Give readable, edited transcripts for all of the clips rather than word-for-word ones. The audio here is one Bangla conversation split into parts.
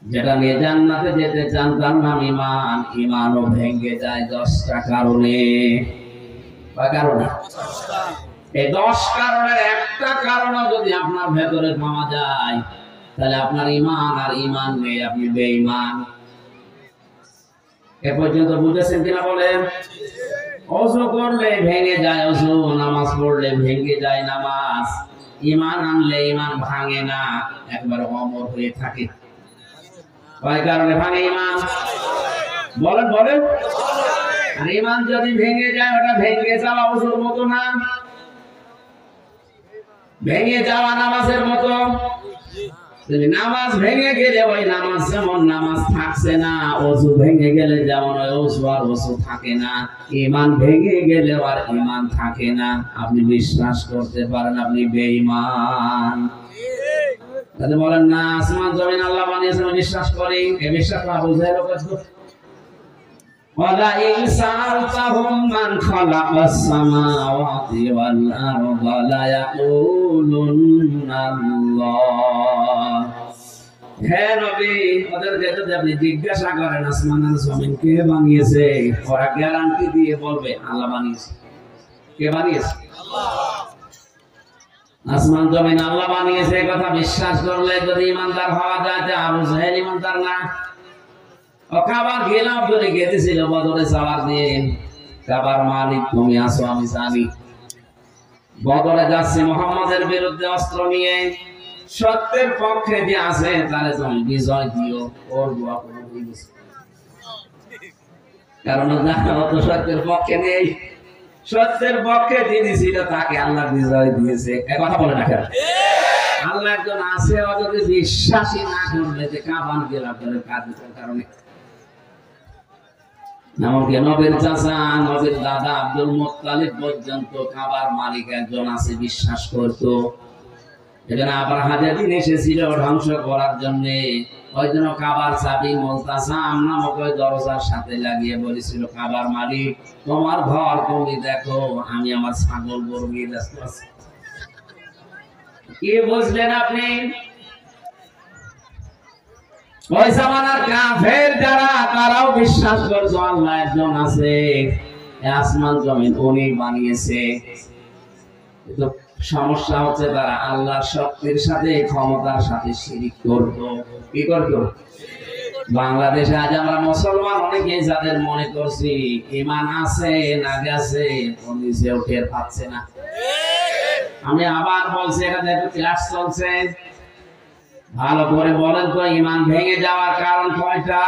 যেটা নিয়ে জান্নাতে যেতে চান তার নাম ঈমান। ঈমানও ভেঙে যায় 10টা কারণে। কয় কারণে? এই 10 কারণের একটা কারণও যদি আপনার ভেতরে পাওয়া যায় তাহলে আপনার ঈমান আর ঈমান নেই, আপনি বেঈমান। এ পর্যন্ত বুঝেছেন কিনা বলেন? ওযু করলে ভেঙে যায় ওযু, নামাজ পড়লে ভেঙে যায় নামাজ। ঈমান আনলে ঈমান ভাঙে না, একবার অমর হয়ে থাকে। কয় কারণে ভাঙে ঈমান? বলেন বলেন। আর ঈমান যদি ভেঙে যায় ওটা ভেঙে যাওয়া ওযুর মতো না, ভেঙে যাওয়া নামাজের মতো। নামাজ ভেঙে গেলে ওই নামাজ যেমন নামাজ থাকছে না, ওযু ভেঙে গেলে যেমন ওই ওযু আর ওযু থাকে না, ঈমান ভেঙে গেলে আর ঈমান থাকে না। আপনি বিশ্বাস করতে পারেন আপনি বেঈমান। তাহলে বলেন না আসমান জমিন আল্লাহ বানিয়েছেন, বিশ্বাস করি। এই বিশ্বাস আবু জাহেল করছে। ওয়ালা ইন সাআলতাহুম মান খালাকাস সামাওয়াতি ওয়াল আরদা লা ইয়াকুলুন্না আল্লাহ। হে নবী, ওদেরকে যদি আপনি জিজ্ঞাসা করেন আসমান আর জমিন কে বানিয়েছে, ওরা গ্যারান্টি দিয়ে বলবে আল্লাহ বানিয়েছে। কে বানিয়েছে? আল্লাহ। আসমান জমিন আল্লাহ বানিয়েছে কথা বিশ্বাস করলে যদি ইমানদার হওয়া যায়, তা আবু জাহেল ইমানদার না। ও খাবার গেলাম ধরে গেতেছিল বদরে যাওয়ার দিন, খাবার মালিক তুমি আসো আমি জানি। বদরে যাচ্ছে মুহাম্মাদের বিরুদ্ধে অস্ত্র নিয়ে, সত্যের পক্ষে যে আছে তারে তুমি বিজয় দিও। ওর দোয়া কবুল হয়ে গেছে, কারণ ও তো সত্যের পক্ষে নেই। সত্যের পক্ষে যিনি ছিল তাকে আল্লাহ বিজয় দিয়েছে। এই কথা বলে না কেন? আল্লাহ একজন আছে, ও যদি বিশ্বাসী না করবে যে কাবান গেলাম কাজের কারণে। এমনকি নবীর চাচা নবীর দাদা আব্দুল মুত্তালিব পর্যন্ত কাবার মালিক একজন আছে বিশ্বাস করতো। এখানে আব্রাহা যেদিন এসেছিল ধ্বংস করার জন্য, ওই জন্য কাবার চাবি মুলতাসাম নামক ওই দরজার সাথে লাগিয়ে বলেছিল, কাবার মালিক তোমার ঘর তুমি দেখো, আমি আমার ছাগল গরু নিয়ে ব্যস্ত আছি। কি বুঝলেন আপনি? ওই জামানার কাফের যারা, তারাও বিশ্বাস করতো আল্লাহ একজন আছে, আসমান জমিন উনি বানিয়েছে। কিন্তু সমস্যা হচ্ছে তারা আল্লাহর শক্তির সাথে ক্ষমতার সাথে শিরিক করতো। কি করতো? বাংলাদেশে আজ আমরা মুসলমান অনেকে যাদের মনে করছি ঈমান আছে না গেছে, ও নিজেও টের পাচ্ছে না। আমি আবার বলছি, এটা দেখো ক্লাস চলছে, ভালো করে বলেন তো ঈমান ভেঙে যাওয়ার কারণ কয়টা?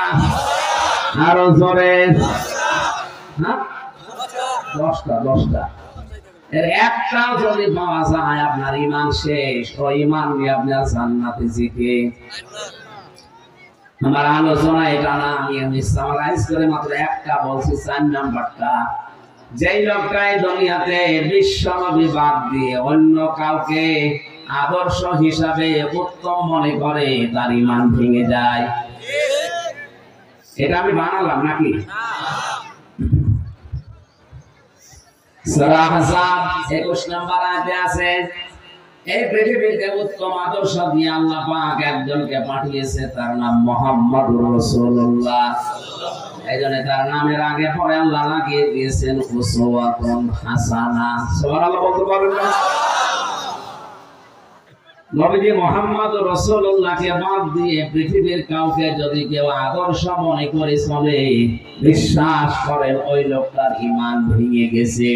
আরো জোরে। হ্যাঁ, 10টা। এর একটাও যদি পাওয়া যায় আপনার ঈমান শেষ। ওই ঈমান নিয়ে আপনার জান্নাতে যেতে। আমার আলোচনা এটা না, আমি সামারাইজ করে মাত্র একটা বলছি, 4 নাম্বারটা। যেই লোকটা এই দুনিয়াতে বিশ্ব নবী বাদ দিয়ে অন্য কাউকে আদর্শ হিসাবে উত্তম মনে করে, তার ঈমান ভেঙে যায়। এটা আমি বানালাম নাকি? সূরা আহজাব 21 নম্বর আয়াতে আছে, এই পৃথিবীতে উত্তম আদর্শ দিয়ে আল্লাহ পাক একজনকে পাঠিয়েছে, তার নাম মুহাম্মদুর রাসূলুল্লাহ। এইজন্য তার নামের আগে পরে আল্লাহ লাগিয়ে দিয়েছেন উসওয়াতুন হাসানা। সুবহানাল্লাহ বলতে পারবেন না? নবীজি মুহাম্মদুর রাসূলুল্লাহকে বাদ দিয়ে পৃথিবীর কাউকে যদি কেউ আদর্শ মনে করে চলে, বিশ্বাস করেন ওই লোকটার ঈমান ভেঙে গেছে।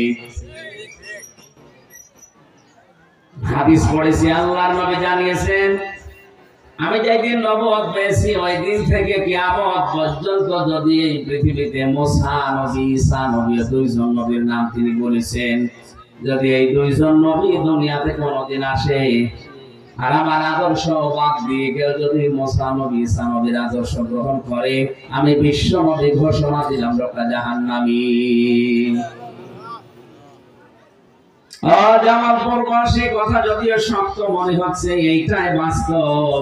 হাদিস পড়েছি, আল্লাহর নবী জানিয়েছেন, আমি যেদিন নবুয়ত পেয়েছি ওই দিন থেকে কিয়ামত পর্যন্ত যদি এই পৃথিবীতে মুসা নবী, ঈসা নবী, 2 জন নবীর নাম তিনি বলেছেন, যদি এই 2 জন নবী দুনিয়াতে কোনোদিন আসে আর আমার আদর্শ বাদ দিয়ে কেউ যদি মুসা নবী, ঈসা নবীর আদর্শ গ্রহণ করে, আমি বিশ্ব নবী ঘোষণা দিলাম লোকটা জাহান্নামী। জামালপুরবাসী কথা যদিও শক্ত মনে হচ্ছে, এইটাই বাস্তব।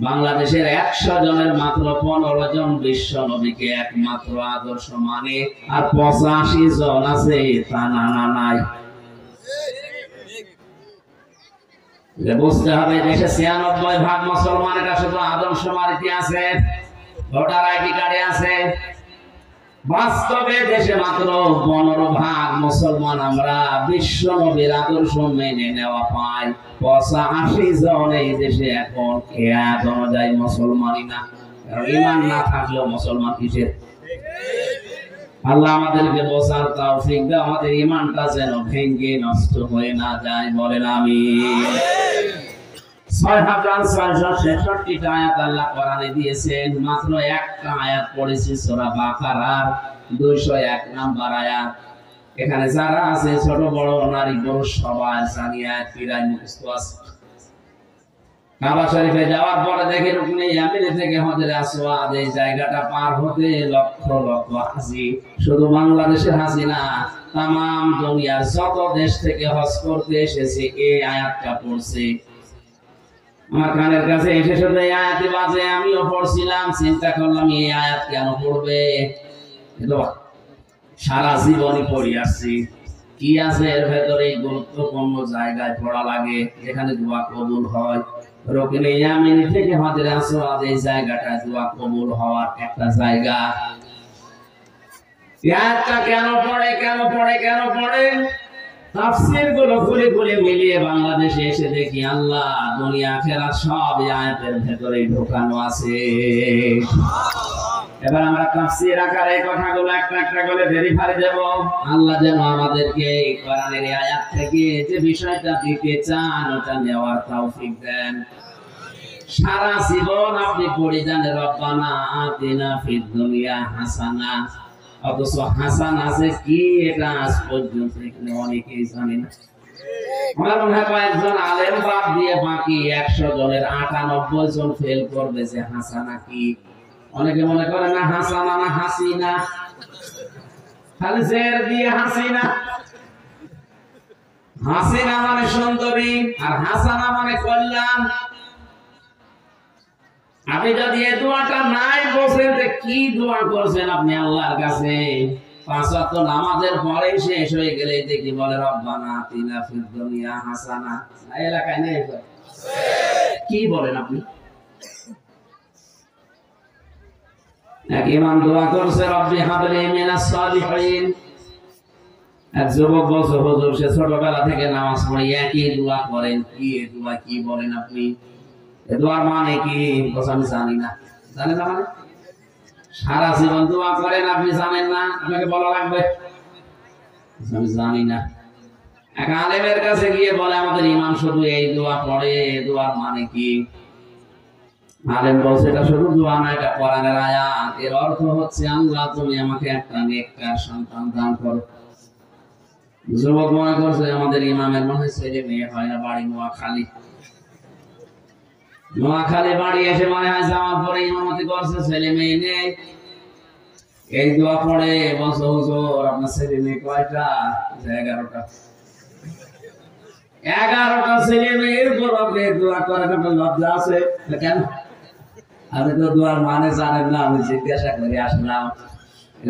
বাংলাদেশের 100 জনের মাত্র 15 জন বিশ্ব নবীকে একমাত্র আদর্শ মানে, আর 85 জন আছে তা না নাই। বুঝতে হবে দেশে 96% মুসলমান, এটা শুধু আদমশুমারিতে আছে, ভোটার আইডি কার্ডে আছে। বাস্তবে দেশে মাত্র 15% মুসলমান আমরা বিশ্ব নবীর আদর্শ মেনে নেওয়া পাই। 85 জন এই দেশে এখন খেয়াল অনুযায়ী মুসলমানই না। ঈমান না থাকলেও মুসলমান কিসের? আল্লাহ আমাদেরকে বোঝার তৌফিক দাও, আমাদের ঈমানটা যেন ভেঙে নষ্ট হয়ে না যায়, বলেন আমিন। 6666টা আয়াত আল্লাহ কোরআনে দিয়েছেন, মাত্র একটা আয়াত পড়েছি সূরা বাকারার 201 নম্বর আয়াত। এখানে যারা আছে ছোট বড় নারী পুরুষ সবাই জানি আয়াত প্রায় মুখস্থ আছে। কাবা শরীফে যাওয়ার পরে দেখে রুকনে ইয়ামিনী থেকে হজরে আসওয়াদ এই জায়গাটা পার হতে লক্ষ লক্ষ হাজি, শুধু বাংলাদেশের হাজি না, তামাম দুনিয়ার যত দেশ থেকে হজ করতে এসেছে এই আয়াতটা পড়ছে। আমার কানের কাছে এসে শুধু এই আয়াতই বাজে, আমিও পড়ছিলাম, চিন্তা করলাম এই আয়াত কেন পড়বে, সারা জীবনই পড়ে আসছি। কি আছে এর ভেতরে? গুরুত্বপূর্ণ জায়গায় পড়া লাগে, যেখানে দোয়া কবুল হয়। রুকনে ইয়ামিনী থেকে হজরে আসওয়াদ এই জায়গাটা দোয়া কবুল হওয়ার একটা জায়গা। আয়াতটা কেন পড়ে কেন পড়ে কেন পড়ে? তাফসীর গুলো খুলে খুলে মিলিয়ে বাংলাদেশে এসে দেখি আল্লাহ দুনিয়া আখিরাত সব এই আয়াতের ভেতরে ঢোকানো আছে। এবার আমরা তাফসীর আকারে এই কথাগুলো একটা একটা করে ভেরিফাই দেব। আল্লাহ যেন আমাদেরকে কোরআনের এই আয়াত থেকে যে বিষয়টা দিতে চান ওটা নেওয়ার তৌফিক দেন। সারা জীবন আপনি পড়ে যান রব্বানা আতিনা ফিদ দুনিয়া হাসানা, অথচ হাসান আছে কি এটা আজ পর্যন্ত এখানে অনেকেই জানে না। আমার মনে হয় কয়েকজন আলেম বাদ দিয়ে বাকি 100 জনের 98 জন ফেল করবে যে হাসানা কি। অনেকে মনে করে না হাসানা না হাসিনা, খালি জের দিয়ে হাসিনা। হাসিনা মানে সুন্দরী আর হাসানা মানে কল্যাণ। আপনি যদি এই দোয়াটা নাই বলেন যে কি দোয়া করছেন আপনি আল্লাহর কাছে, 5 ওয়াক্ত নামাজের পরে শেষ হয়ে গেলে দেখি বলে রব্বানা আতিনা ফিদ দুনিয়া হাসানা, এলাকায় নেই কি বলেন আপনি? এক ইমাম দোয়া করছে রব্বি হাবলি মিনাস সালিহিন। এক যুবক বলছে হুজুর সে ছোটবেলা থেকে নামাজ পড়ে একই দোয়া করেন, কি এই দোয়া কি বলেন আপনি? এই দোয়ার মানে কি? আমি জানি না। জানেন না মানে? সারা জীবন দোয়া করেন আপনি জানেন না, আপনাকে বলা লাগবে? আমি জানি না। এক আলেমের কাছে গিয়ে বলে আমাদের ইমাম শুধু এই দোয়া পড়ে, এই দোয়ার মানে কি? আলেম বলছে এটা শুধু দোয়া না, এটা কোরআনের আয়াত। এর অর্থ হচ্ছে আল্লাহ তুমি আমাকে একটা নেককার সন্তান দান করো। যুবক মনে করছে আমাদের ইমামের মনে হয় ছেলে মেয়ে হয় না, বাড়ি নোয়াখালী। নোয়াখালী বাড়ি এসে মনে হয় যাওয়ার পরে ইমামতি করছে, ছেলে মেয়ে নেই। এই দোয়া পড়ে বলছে হুজুর আপনার ছেলে মেয়ে কয়টা? 11টা। 11টা ছেলে মেয়ের পর আপনি দোয়া করেন, আপনার লজ্জা আছে কেন? আমি তো দোয়ার মানে জানেন না, আমি জিজ্ঞাসা করে আসলাম।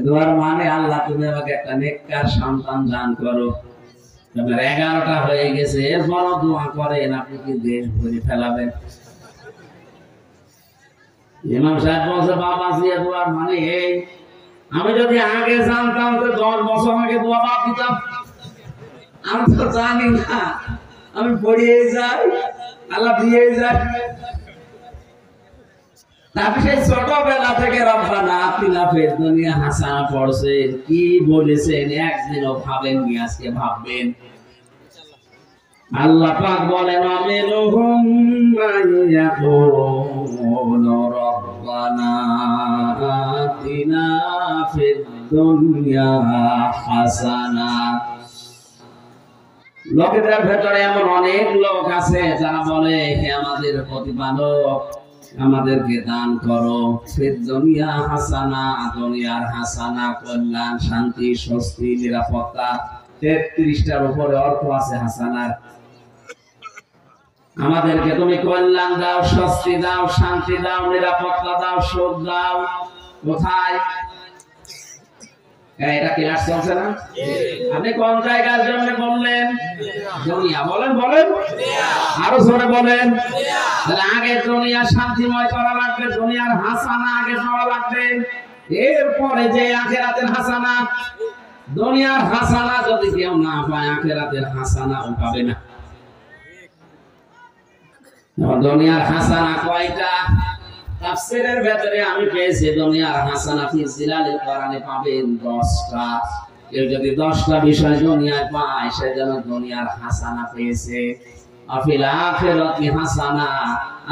দোয়ার মানে আল্লাহ তুমি আমাকে একটা নেককার সন্তান দান করো। আপনার 11টা হয়ে গেছে, এরপরও দোয়া করেন, আপনি কি দেশ ভরে ফেলাবেন? ইমাম সাহেব বলছে বাবা জিয়া দোয়ার মানে এই, আমি যদি আগে জানতাম তো 10 বছর আগে দোয়া বাদ দিতাম। আমি তো জানি না, আমি পড়িয়ে যাই, আল্লাহ দিয়ে যায়। তারপরে সেই ছোটবেলা থেকে রব্বানা আতিনা ফিদ দুনিয়া হাসানা পড়ছে, কি বলেছেন একদিনও ভাবেননি, আজকে ভাববেন। আল্লাহ পাক বলেন আমিলুহুম মাইয়াকুলু রব্বানা আতিনা ফিদ দুনিয়া হাসানা। লোকেদের ভেতরে এমন অনেক লোক আছে যারা বলে হে আমাদের প্রতিপালক আমাদেরকে দান করো ফিদ দুনিয়া হাসানা, দুনিয়ার হাসানা কল্যাণ শান্তি স্বস্তি নিরাপত্তা। 33টার উপরে অর্থ আছে হাসানার। আমাদেরকে তুমি কল্যাণ দাও, স্বস্তি দাও, শান্তি দাও, নিরাপত্তা দাও, সুখ দাও। কোথায়? এটা ক্লাস চলছে না? আপনি কোন জায়গার জন্য বললেন? দুনিয়া। বলেন বলেন, আরো জোরে বলেন। তাহলে আগে দুনিয়া শান্তিময় করা লাগবে, দুনিয়ার হাসানা আগে পাওয়া লাগবে, এরপরে যে আখিরাতের হাসানা। দুনিয়ার হাসানা যদি কেউ না পায়, আখিরাতের হাসানাও পাবে না। দুনিয়ার হাসানা কয়টা? তাফসীরের ভেতরে আমি পেয়েছি দুনিয়ার হাসানা ফি জিলালিল কোরআনে পাবেন 10টা। কেউ যদি 10টা বিষয় দুনিয়ায় পায়, সে যেন দুনিয়ার হাসানা পেয়েছে। আফিল আখিরাতি হাসানা,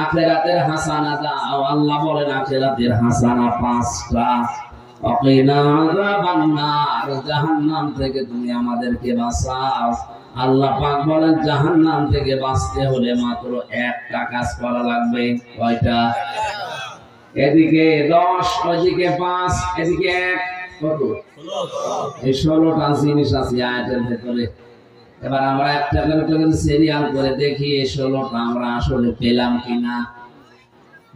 আখিরাতের হাসানা দাও। আল্লাহ বলেন আখিরাতের হাসানা 5টা। ওয়াকিনা আযাবান নার, জাহান্নাম থেকে তুমি আমাদেরকে বাঁচাও। আল্লাহ পাক বলেন জাহান্নাম থেকে বাঁচতে হলে মাত্র একটা কাজ করা লাগবে। কয়টা? এদিকে 10, ওইদিকে 5, এদিকে 1, কত? এই 16টা জিনিস আছে আয়াতের ভেতরে। এবার আমরা একটা করে সিরিয়াল করে দেখি এই 16টা আমরা আসলে পেলাম কিনা।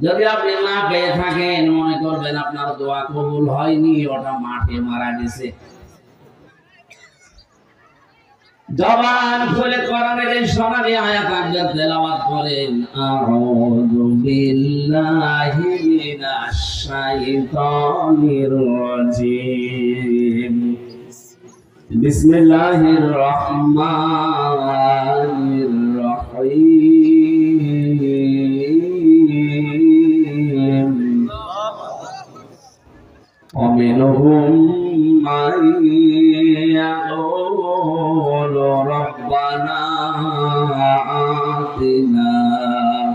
যদি আপনি না পেয়ে থাকেন, মনে করবেন আপনার দোয়া কবুল হয়নি, ওটা মাঠে মারা গেছে। জবান খুলে কোরআনের এই সোনালী আয়াত একবার তেলাওয়াত করেন। আউযু বিল্লাহি মিনাশ শাইতানির রাজীম। বিসমিল্লাহির রহমানির রহিম। ومنهم من يقول ربنا آتنا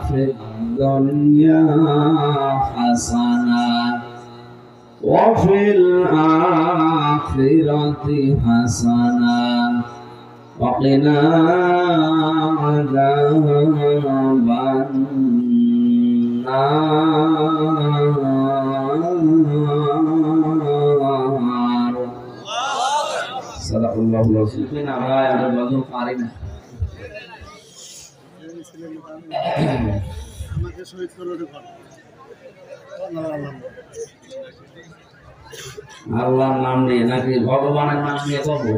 في الدنيا حسنة وفي الآخرة حسنة وقنا عذاب النار। صدق الله العظيم। আমরা আমাদের বলতে পারি না। আমাকে শহীদ করে দেন। আল্লাহর নাম নিয়ে নাকি ভগবানের নাম নিয়ে করবো?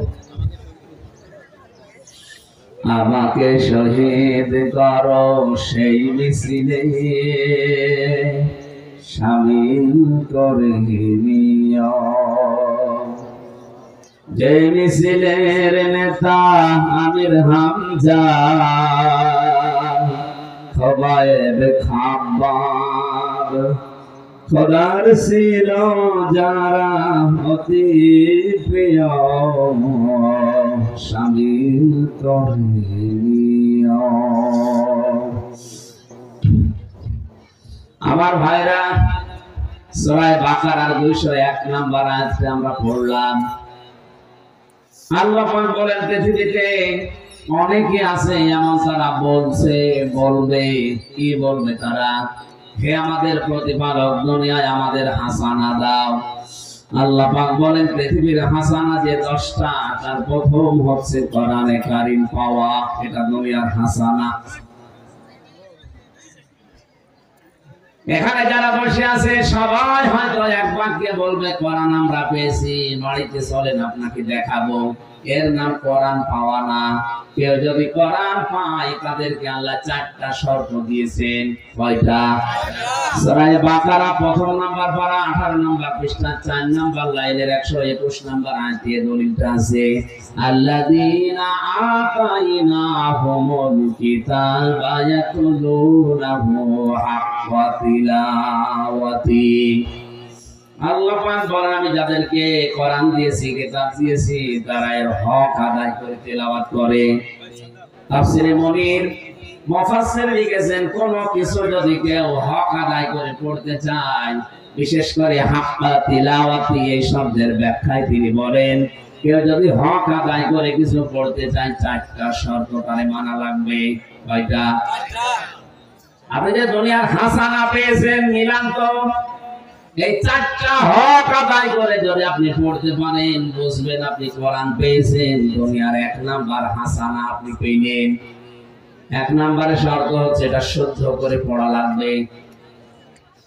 আমাকে শহীদ করো সেই মিছিলে, শামিল করে নিও। যে মিছিলের নেতা আমির হামজা, খোবায়েব খাব্বাব, খোদার ছিল যারা অতি প্রিয়, শামিল করে নিও। আমার ভাইরা, সূরা বাকারার 201 নম্বর আয়াতে আমরা পড়লাম। আল্লাহ পাক বলেন পৃথিবীতে অনেকে আছে এমন যারা বলছে, বলবে, কি বলবে তারা? হে আমাদের প্রতিপালক, দুনিয়ায় আমাদের হাসানা দাও। আল্লাহ পাক বলেন পৃথিবীর হাসানা যে 10টা, তার প্রথম হচ্ছে কোরআনে কারীম পাওয়া। এটা দুনিয়ার হাসানা। এখানে যারা বসে আছে সবাই হয়তো এক বাক্যে বলবে কোরআন আমরা পেয়েছি, বাড়িতে চলেন আপনাকে দেখাবো। এর নাম কোরআন পাওয়া না। কেউ যদি কোরআন পায়, তাদেরকে আল্লাহ 4টা শর্ত দিয়েছেন। কয়টা? সূরা বাকারা 1 নম্বর পারা 18 নম্বর পৃষ্ঠা 4 নম্বর লাইনের 121 নম্বর আয়াতে দলিলটা আছে। আল্লাযীনা আতাইনাহুমুল কিতাবা ইয়াতলুনাহু হাক্কা তিলাওয়াতি। আল্লাহ পাক বলেন আমি যাদেরকে কোরআন দিয়েছি, কিতাব দিয়েছি, তারা এর হক আদায় করে তেলাওয়াত করে। তাফসীরে মুনির মুফাসসির লিখেছেন কোন কিছু যদি কেউ হক আদায় করে পড়তে চায়, বিশেষ করে হাক্কা তিলাওয়াতি এই শব্দের ব্যাখ্যায় তিনি বলেন কেউ যদি হক আদায় করে কিছু পড়তে চায়, 4টা শর্ত তারে মানা লাগবে। কয়টা? আপনি যে দুনিয়ার হাসানা পেয়েছেন, মিলান তো। এই 4টা হক আদায় করে যদি আপনি পড়তে পারেন, বুঝবেন আপনি কোরআন পেয়েছেন। দুনিয়ার 1 নাম্বার হাসানা আপনি পেলেন। 1 নম্বরে শর্ত হচ্ছে এটা শুদ্ধ করে পড়া লাগবে।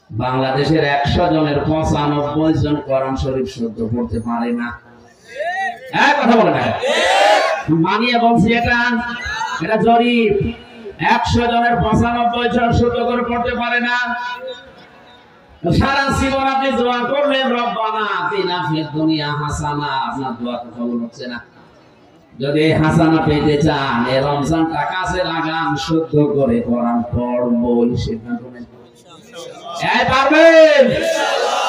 বাংলাদেশের 100 জনের 95 জন কোরআন শরীফ শুদ্ধ পড়তে পারে না। এক কথা বলে না মানিয়ে বলছি এটা এটা জরিপ 100 জনের 95 জন শুদ্ধ করে পড়তে পারে না। সারা জীবন আপনি দোয়া করলেন রব্বানা আতিনা ফিদ দুনিয়া হাসানা, আপনার দোয়া কবুল হচ্ছে না। যদি হাসানা পেতে চান এই রমজানটা কাছে লাগান, শুদ্ধ করে কোরআন পড়বই, সিদ্ধান্ত নেন। এই পারবেন ইনশাআল্লাহ,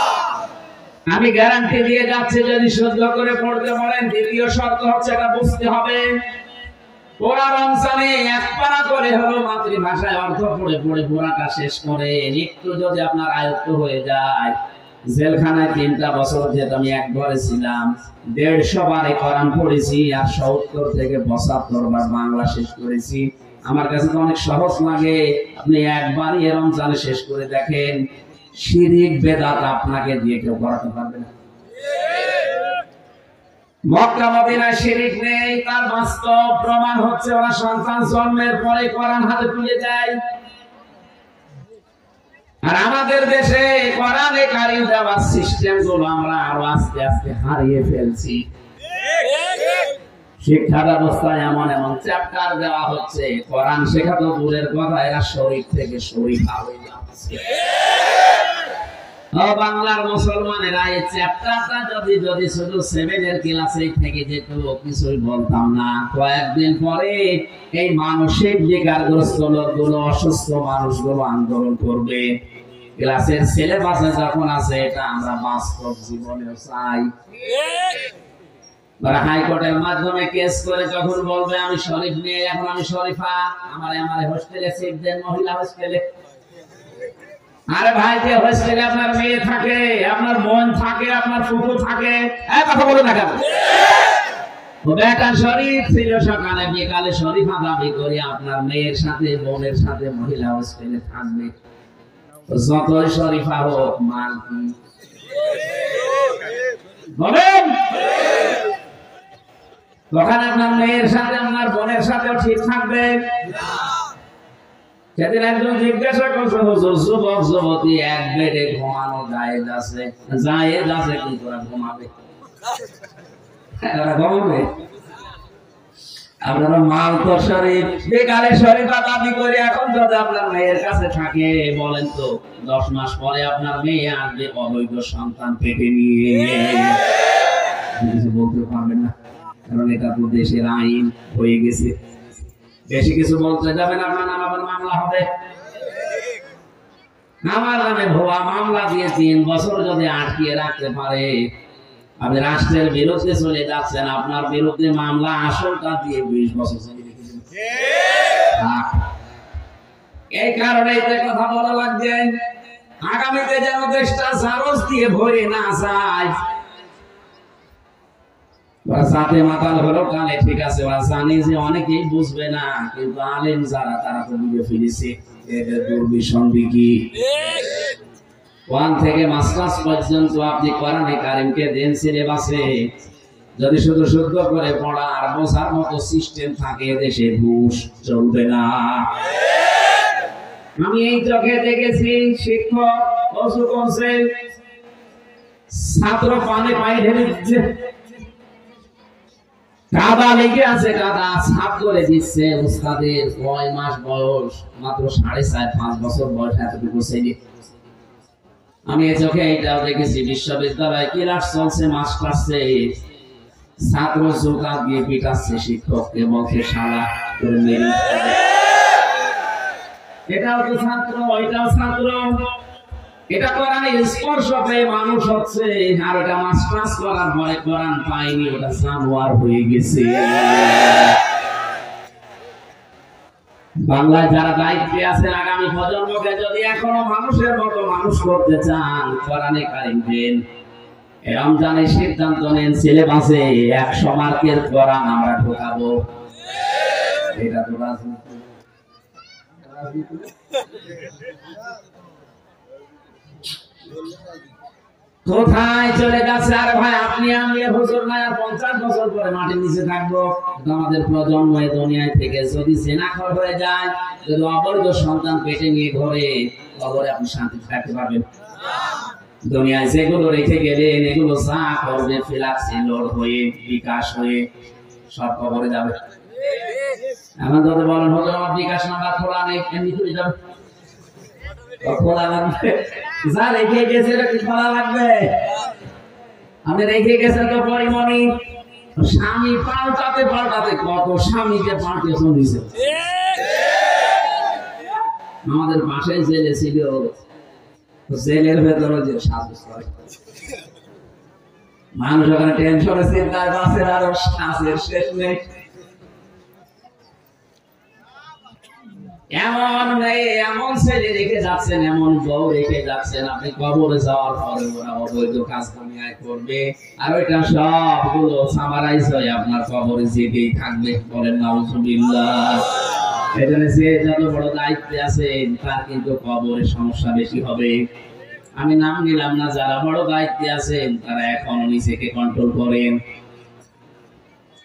আমি গ্যারান্টি দিয়ে যাচ্ছি যদি শুদ্ধ করে পড়তে পারেন। দ্বিতীয় শর্ত হচ্ছে এটা বুঝতে হবে পুরা রমজানে এক পারা করে হলো মাতৃভাষায় অর্থ পড়ে পড়ে পুরাটা শেষ করে একটু যদি আপনার আয়ত্ত হয়ে যায়। জেলখানায় 3টা বছর যেহেতু আমি একবারে ছিলাম, 150 বারে কোরআন পড়েছি আর 70 থেকে 75 বার বাংলা শেষ করেছি। আমার কাছে তো অনেক সহজ লাগে। আপনি একবারই এই রমজানে শেষ করে দেখেন, শিরিক বেদাত আপনাকে দিয়ে কেউ করাতে পারবে না। মক্কা মদিনায় শিরিক নেই, তার বাস্তব প্রমাণ হচ্ছে ওরা সন্তান জন্মের পরে কোরআন হাতে তুলে দেয়। আর আমাদের দেশে কোরআনে কারিম দেওয়ার সিস্টেম গুলো আমরা আরো আস্তে আস্তে হারিয়ে ফেলছি। শিক্ষা ব্যবস্থায় এমন এমন চ্যাপ্টার দেওয়া হচ্ছে, কোরআন শেখা তো দূরের কথা, এরা শরীর থেকে শরীফা হয়ে যাচ্ছে। বাংলার মুসলমানেরা এই চ্যাপ্টারটা যদি শুধু 7 এর ক্লাসে থেকে যেত কিছুই বলতাম না। কয়েকদিন পরে এই মানসিক বিকারগ্রস্ত লোকগুলো, অসুস্থ মানুষগুলো আন্দোলন করবে। ক্লাসের সিলেবাসে যখন আছে, এটা আমরা বাস্তব জীবনেও চাই। হাইকোর্টের মাধ্যমে কেস করে যখন বলবে আমি শরীফ নিয়ে, এখন আমি শরীফা, আমার হোস্টেলে সিট দেন, মহিলা হোস্টেলে। আরে ভাই, যে হোস্টেলে আপনার মেয়ে থাকে, আপনার বোন থাকে, আপনার ফুফু থাকে, এই কথা বলে না কেন? বেটা শরীফ ছিল, সকালে বিকালে শরীফা দাবি করি আপনার মেয়ের সাথে বোনের সাথে মহিলা হোস্টেলে থাকবে। যতই শরীফা হোক, মান কি বলেন? তখন আপনার মেয়ের সাথে আপনার বোনের সাথেও ঠিক থাকবে। সেদিন একজন জিজ্ঞাসা করছে, হুজুর যুবক যুবতী এক বেডে ঘুমানো জায়েজ আছে? জায়েজ আছে, কিন্তু ওরা ঘুমাবে, ওরা ঘুমাবে। আপনারা মাল তো শরীফ বিকালে শরীফা দাবি করে এখন যদি আপনার মেয়ের কাছে থাকে, বলেন তো 10 মাস পরে আপনার মেয়ে আসবে অবৈধ সন্তান পেটে নিয়ে, কিছু বলতে পারবেন না, কারণ এটা তো দেশের আইন হয়ে গেছে। বেশি কিছু বলতে যাবেন, আপনার নামে আবার মামলা হবে। আমার নামে ভুয়া মামলা দিয়ে 3 বছর যদি আটকিয়ে রাখতে পারে, আপনি রাষ্ট্রের বিরুদ্ধে চলে যাচ্ছেন, আপনার বিরুদ্ধে মামলা আসলটা দিয়ে 20 বছর চলে রেখেছেন। এই কারণে কথা বলা লাগছে, আগামীতে যেন দেশটা জারজ দিয়ে ভরে না যায়। সাথে মাতাল হলো কালে, ঠিক আছে, ওরা জানি যে অনেকেই বুঝবে না, কিন্তু আলেম যারা তারা তো বুঝে ফেলেছে এদের দুর্বিসন্ধি কি। 1 থেকে মাস্টার্স পর্যন্ত আপনি কোরআনে কারিমকে দেন সিলেবাসে, যদি শুধু শুদ্ধ করে পড়া আর বোঝার মতো সিস্টেম থাকে, দেশে ঘুষ চলবে না। আমি এই চোখে দেখেছি, শিক্ষক ওযু করছে, ছাত্র পানি পায়ে ঢেলে দিচ্ছে, কাদা লেগে আছে, কাদা সাফ করে দিচ্ছে। উস্তাদের 9 মাস বয়স, মাত্র 4.5-5 বছর বয়স, এতটুকু ছেলে। আমি এই চোখে এটাও দেখেছি, বিশ্ববিদ্যালয়ে ক্লাস চলছে, মাস্টার্সে ছাত্র জোকা দিয়ে পিটাচ্ছে শিক্ষককে, বলছে শালা করে মেরে। এটাও তো ছাত্র, ওইটাও ছাত্র। এটা কোরআনে স্পর্শ পেয়ে মানুষ হচ্ছে, আর ওটা মাস্টার্স করার পরে কোরআন পায়নি, ওটা জানোয়ার হয়ে গেছে। বাংলায় যারা দায়িত্বে আছেন, আগামী প্রজন্মকে যদি এখনো মানুষের মতো মানুষ করতে চান, কোরআনে কারিম দেন। রমজানের সিদ্ধান্ত নেন, সিলেবাসে 100 মার্কের কোরআন আমরা ঢোকাবো। এটা তো রাজনীতি। কোথায় চলে যাচ্ছে? আরে ভাই, আপনি আমি হুজুর নাই আর 50 বছর পরে মাটির নিচে থাকবো। আমাদের প্রজন্ম এই দুনিয়ায় থেকে যদি জেনাখর হয়ে যায়, যদি অবৈধ সন্তান পেটে নিয়ে ঘরে, কবরে আপনি শান্তি থাকতে পারবেন? দুনিয়ায় যেগুলো রেখে গেলেন এগুলো যা করবে ফিলাক্সি লোড হয়ে বিকাশ হয়ে সব কবরে যাবে। এখন যদি বলেন হুজুর আমার বিকাশ নাম্বার খোলা নেই, এমনি করে যাবে, খোলা লাগবে। যা রেখে গেছে এটা কি খোলা লাগবে? আপনি রেখে গেছেন তো পরিমণি, স্বামী পাল্টাতে পাল্টাতে কত স্বামীকে পাল্টে চলেছে। আমাদের পাশেই জেলে ছিল, জেলের ভেতরে যে সাজস করে মানুষ ওখানে টেনশনে চিন্তায় বাঁচে আর শ্বাসের শেষ নেই। এমন ছেলে রেখে যাচ্ছেন, এমন বউ রেখে যাচ্ছেন, আপনি কবরে যাওয়ার পরে ওরা অবৈধ কাজ দুনিয়ায় করবে আর ওইটা সবগুলো সামারাইজ হয়ে আপনার কবরে যেতেই থাকবে। বলেন নাউজুবিল্লাহ। এখানে যে যত বড় দায়িত্বে আছেন তার কিন্তু কবরে সমস্যা বেশি হবে। আমি নাম নিলাম না, যারা বড় দায়িত্বে আছেন তারা এখনো নিজেকে কন্ট্রোল করেন।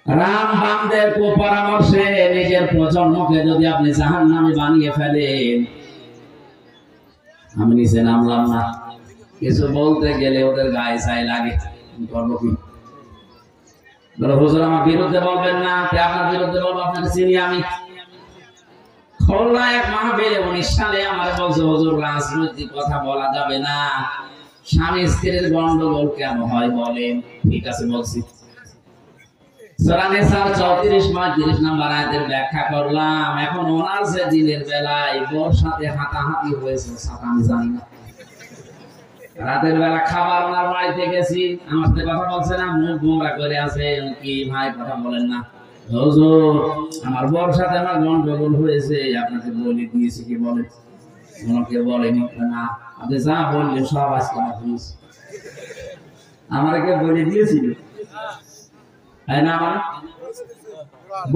রাম বামদের পরামর্শে নিজের প্রজন্মকে যদি আপনি জাহান্নামে বানিয়ে ফেলেন, আমি নিচে নামলাম না, কিছু বলতে গেলে ওদের গায়ে ছাই লাগে, করবো কি? হুজুর আমার বিরুদ্ধে বলবেন না, আপনার বিরুদ্ধে বলবো, আপনার চিনি আমি। খুলনা এক মাহফিলে 19 সালে আমার বলছে হুজুর রাজনৈতিক কথা বলা যাবে না, স্বামী স্ত্রীর গন্ডগোল কেন হয় বলেন। ঠিক আছে বলছি। সূরা নিসার 34-35 নম্বর আয়াতের ব্যাখ্যা করলাম। এখন ওনার যে দিনের বেলায় বোর সাথে হাতাহাতি হয়েছে সেটা আমি জানি না। রাতের বেলা খাবার ওনার বাড়িতে গেছি, আমার সাথে কথা বলছে না, মুখ গোমরা করে আছে, কি ভাই কথা বলেন না। হুজুর আমার বোর সাথে আমার গন্ডগোল হয়েছে, আপনাকে বলে দিয়েছি কি বলেন? ওনাকে বলেনি না, আপনি যা বললেন সব আজকে আমার দিয়েছি, আমাকে বলে দিয়েছিল।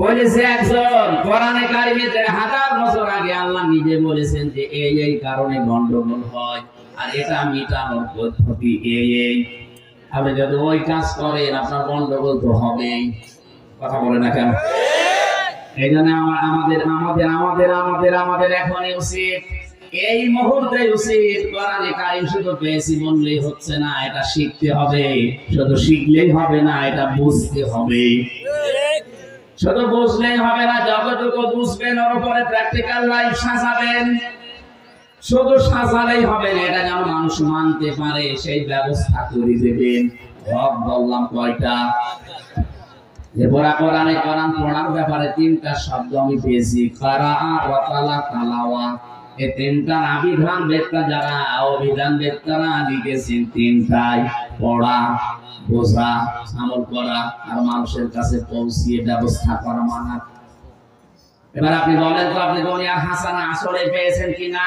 বলেছে একজন কোরআনে কারিমে 1000 বছর আগে আল্লাহ নিজে বলেছেন যে এই কারণে গন্ডগোল হয় আর এটা মিটানোর পদ্ধতি এই। আপনি যদি ওই কাজ করেন আপনার গন্ডগোল তো হবেই। কথা বলে না কেন? এই জন্য আমাদের আমাদের আমাদের আমাদের আমাদের এখন উচিত, এই মুহূর্তে উচিত কোরআনে কারিম শুধু পেয়েছি বললেই হচ্ছে না, এটা শিখতে হবে। শুধু শিখলেই হবে না, এটা বুঝতে হবে। শুধু বুঝলেই হবে না, যতটুকু বুঝবেন ওর উপরে প্র্যাকটিক্যাল লাইফ সাজাবেন। শুধু সাজালেই হবে না, এটা যেন মানুষ মানতে পারে সেই ব্যবস্থা করে দেবেন। হক বললাম কয়টা? কোরআনে কোরআন পড়ার ব্যাপারে 3টা শব্দ আমি পেয়েছি, কারা ওয়া তালা, তালাওয়া। এই 3টার আবিধান বেত্তা যারা অভিধান বেত্তারা লিখেছেন 3টাই, পড়া, বোঝা, আমল করা আর মানুষের কাছে পৌঁছিয়ে ব্যবস্থা করা মানা। এবার আপনি বলেন তো আপনি দুনিয়ার হাসানা আসলে পেয়েছেন কিনা?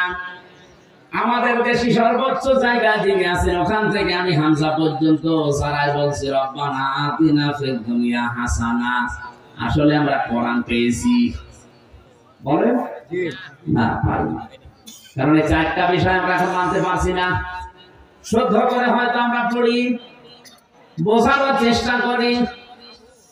আমাদের দেশে সর্বোচ্চ জায়গা যিনি আছেন ওখান থেকে আমি হামজা পর্যন্ত সারাই বলছি রব্বানা আতিনা ফিদ দুনিয়া হাসানা। আসলে আমরা কোরআন পেয়েছি বলেন না? পারি না, কারণ এই 4টা বিষয় আমরা এখন মানতে পারছি না। শুদ্ধ করে হয়তো আমরা পড়ি, বোঝানোর চেষ্টা করি,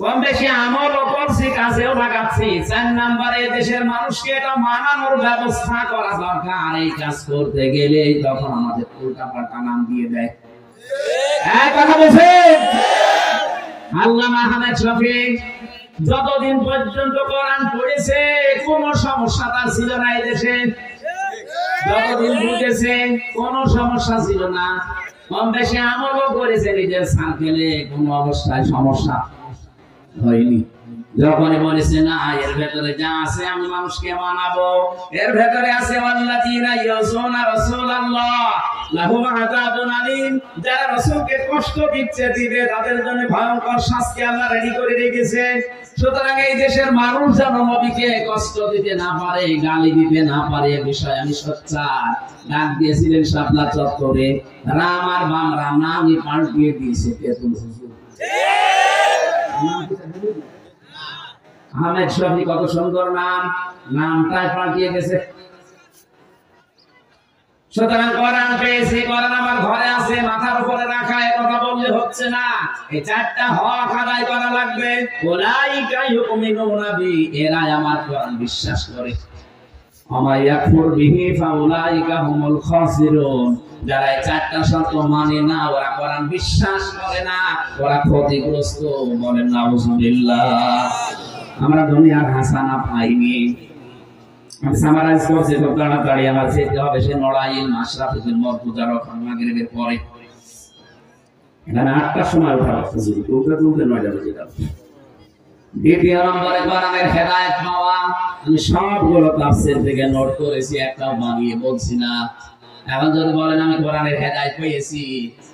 কম বেশি আমলও করছি, কাজেও লাগাচ্ছি। 4 নম্বরে দেশের মানুষকে এটা মানানোর ব্যবস্থা করা দরকার। এই কাজ করতে গেলে তখন আমাদের উল্টাপাল্টা নাম দিয়ে দেয়। এক কথা বলছেন আল্লামা আহমেদ শফিক যতদিন পর্যন্ত কোরআন পড়েছে কোনো সমস্যা তার ছিল না এই দেশে। যতদিন বুঝেছে কোনো সমস্যা ছিল না, কম বেশি আমলও করেছে নিজের সার্কেলে, কোনো অবস্থায় সমস্যা হয়নি। যখনই বলেছে না এর ভেতরে যা আছে আমি মানুষকে মানাবো, এর ভেতরে আছে ওয়াল্লাযীনা ইয়াযুনা রাসূলুল্লাহ লাহুম আযাবুন আলীম, যারা রাসূলকে কষ্ট দিচ্ছে দিবে তাদের জন্য ভয়ঙ্কর শাস্তি আল্লাহ রেডি করে রেখেছে। সুতরাং এই দেশের মানুষ যেন নবীকে কষ্ট দিতে না পারে, গালি দিতে না পারে, এই বিষয়ে আমি সোচ্চার। ডাক দিয়েছিলেন শাপলা চত্বরে, রাম আর বাম রাম নামই পাল্টিয়ে দিয়েছে তেতুল হুজুর। আহমেদ শফি কত সুন্দর নাম, নামটাই পাল্টিয়ে গেছে। সুতরাং কোরআন পেয়েছি, কোরআন আমার ঘরে আছে, মাথার উপরে রাখা, এ কথা বললে হচ্ছে না। এই 4টা হক আদায় করা লাগবে। উলাইকা ইউমিনুনা বি, এরা আমার কোরআন বিশ্বাস করে। আমা ইয়াকফুর বিহি ফাউলাইকা হুমুল খাসিরুন, যারা এই চারটা শর্ত মানে না, ওরা কোরআন বিশ্বাস করে না, ওরা ক্ষতিগ্রস্ত। বলেন নাউজুবিল্লাহ। আমরা দুনিয়ার হাসানা পাইনি। আমি সামারাইজ করছি খুব তাড়াতাড়ি। আমার যেতে হবে সে নড়াইল মাশরাফিল মরতুজা রকম মাগরিবের পরে। এখানে 8টার সময় ওঠা লাগতেছে, উঠে 9টা বেজে গেল। দ্বিতীয় নম্বরে কোরআনের হেদায়েত পাওয়া। আমি সবগুলো তাফসীর থেকে নোট করেছি, একটাও বানিয়ে বলছি না। এখন যদি বলেন আমি কোরআনের হেদায়েত পেয়েছি,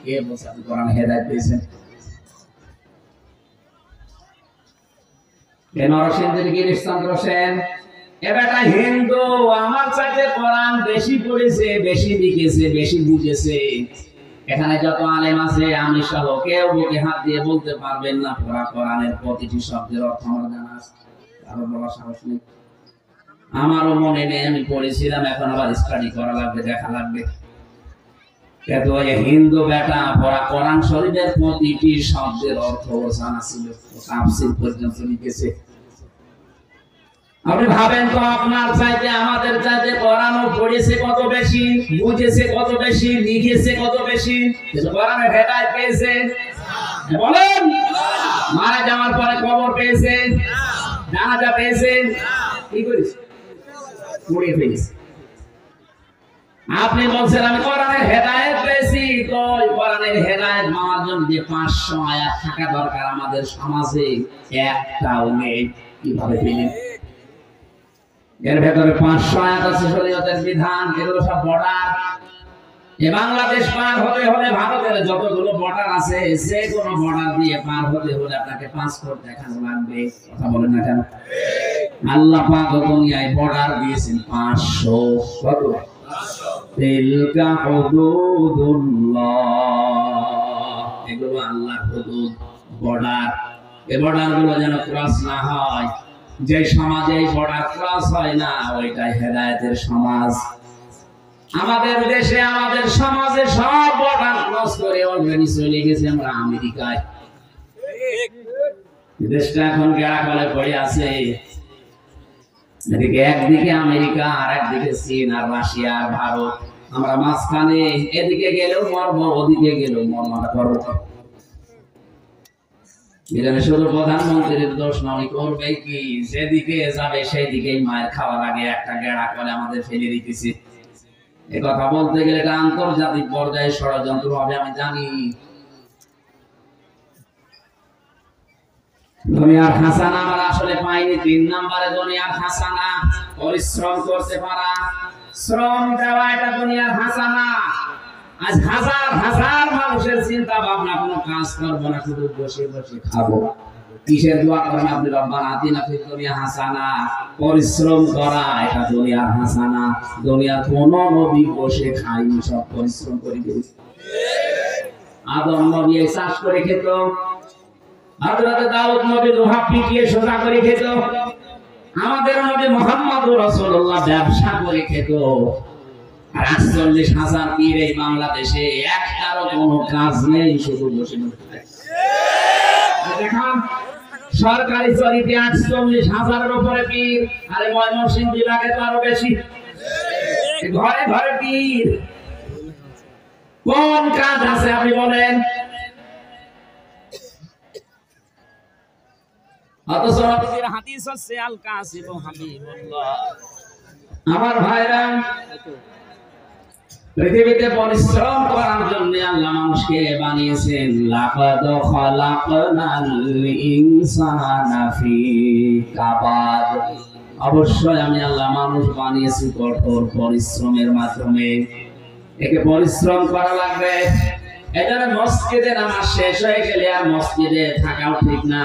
কে বলছে আপনি কোরআনের হেদায়েত পেয়েছেন? নরসিংদীর গিরিশচন্দ্র সেন এ বেটা হিন্দু, আমার চাইতে কোরআন বেশি পড়েছে, বেশি লিখেছে, বেশি বুঝেছে। এখানে যত আলেম আছে আমি সহ কেউ বুকে হাত দিয়ে বলতে পারবেন না পুরা কোরআনের প্রতিটি শব্দের অর্থ আমার জানা আছে। কারো বলার সাহস নেই। আমারও মনে নেই, আমি পড়েছিলাম, এখন আবার স্টাডি করা লাগবে, দেখা লাগবে। কিন্তু ওই হিন্দু বেটা পড়া কোরআন শরীফের প্রতিটি শব্দের অর্থ জানা ছিল, তাফসীর পর্যন্ত লিখেছে। আপনি ভাবেন তো, আপনার চাইতে আমাদের চাইতে কোরআনও পড়েছে কত বেশি, বুঝেছে কত বেশি, লিখেছে কত বেশি, কোরআনের হেদায়েত পেয়েছে। বলেন, মারা যাওয়ার পরে কবর পেয়েছে, জানাজা পেয়েছে, কি করিস? পড়ে ফেলিস। আপনি বলছেন আমি কোরআনের হেদায়েত পেয়েছি, তো কোরআনের হেদায়েত পাওয়ার জন্য যে 500 আয়াত থাকা দরকার আমাদের সমাজে একটাও নেই। কিভাবে পেলেন? এর ভেতরে 500 আয়াত আছে শরীয়তের বিধান, এগুলো সব বর্ডার। এই বাংলাদেশ পার হতে হলে ভারতের যতগুলো বর্ডার আছে, যে কোনো বর্ডার দিয়ে পার হতে হলে আপনাকে পাসপোর্ট দেখানো লাগবে। কথা বলেন না কেন? আল্লাহ পাক দুনিয়ায় বর্ডার দিয়েছেন 500। কত? তিলকা হুদুদুল্লাহ। এগুলো আল্লাহর হুদুদ, বর্ডার। এই বর্ডারগুলো যেন ক্রস না হয়। যে সমাজে বর্ডার ক্রস হয় না, ওইটাই হেদায়েতের সমাজ। আমাদের দেশে, আমাদের সমাজে সব বর্ডার ক্রস করে অলরেডি চলে গেছে আমরা আমেরিকায়। দেশটা এখন গেড়াকলে পড়ে আছে। এদিকে একদিকে আমেরিকা, আর একদিকে চীন আর রাশিয়া আর ভারত। আমরা মাঝখানে, এদিকে গেলেও মরব, ওদিকে গেলেও মরমাটা করবো। এখানে শুধু প্রধানমন্ত্রীর দোষ নয়, করবে কি? যেদিকে যাবে সেই দিকেই মায়ের খাওয়া লাগে। একটা গেড়া করে আমাদের ফেলে দিতেছে। এ কথা বলতে গেলে এটা আন্তর্জাতিক পর্যায়ে ষড়যন্ত্র হবে, আমি জানি। দুনিয়ার হাসানা আমরা আসলে পাইনি। 3 নম্বরে দুনিয়ার হাসানা, পরিশ্রম করতে পারা, শ্রম দেওয়া, এটা দুনিয়ার হাসানা। আজ হাজার হাজার মানুষের চিন্তা ভাবনা, কোনো কাজ করবো না, শুধু বসে বসে খাবো। কিসের দোয়া করেন আপনি? রব্বানা আতিনা ফিদ দুনিয়া হাসানা। পরিশ্রম করা, এটা দুনিয়ার হাসানা। দুনিয়ার কোন নবী বসে খায়নি, সব পরিশ্রম করে দিয়েছে। আদম নবী চাষ করে খেত, হযরত দাউদ নবী লোহা পিটিয়ে সোজা করে খেত, আমাদের নবী মুহাম্মদুর রাসূলুল্লাহ ব্যবসা করে খেত। 48,000 পীর এই বাংলাদেশে, একটারও কোনো কাজ নেই, শুধু বসে বসে। দেখুন, সরকারি চরিতে 48,000-এর উপরে পীর, আরে ময়মনসিংহ বিভাগে তো আরো বেশি। ঘরে ঘরে পীর। কোন কাজ আছে আপনি বলেন? অথচ নবীর হাদিস হচ্ছে আল কাসিম হাবিবুল্লাহ। আমার ভাইরা, পৃথিবীতে পরিশ্রম করার জন্য আল্লাহ মানুষকে বানিয়েছেন। লাকাদ খালাকনাল ইনসানা ফি কাবাদ। অবশ্যই আমি আল্লাহ মানুষ বানিয়েছি কঠোর পরিশ্রমের মাধ্যমে। একে পরিশ্রম করা লাগবে। এজন্য মসজিদে নামাজ শেষ হয়ে গেলে আর মসজিদে থাকাও ঠিক না।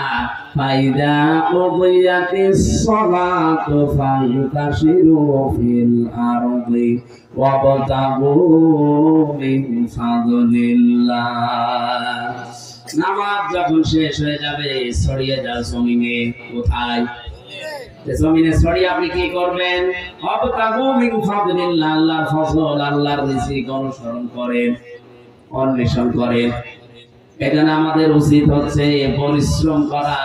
ফাইদা কুদিয়াতিস সালাতু ফান্তাশিরু ফিল আরদি ওয়াবতাগু মিন ফাদলিল্লাহ। নামাজ যখন শেষ হয়ে যাবে, ছড়িয়ে যাও জমিনে। কোথায়? জমিনে ছড়িয়ে আপনি কি করবেন? ওয়াবতাগু মিন ফাদলিল্লাহ, আল্লাহর ফজল, আল্লাহর রিজিক অনুসরণ করেন, অন্বেষণ করেন। এখানে আমাদের উচিত হচ্ছে পরিশ্রম করা।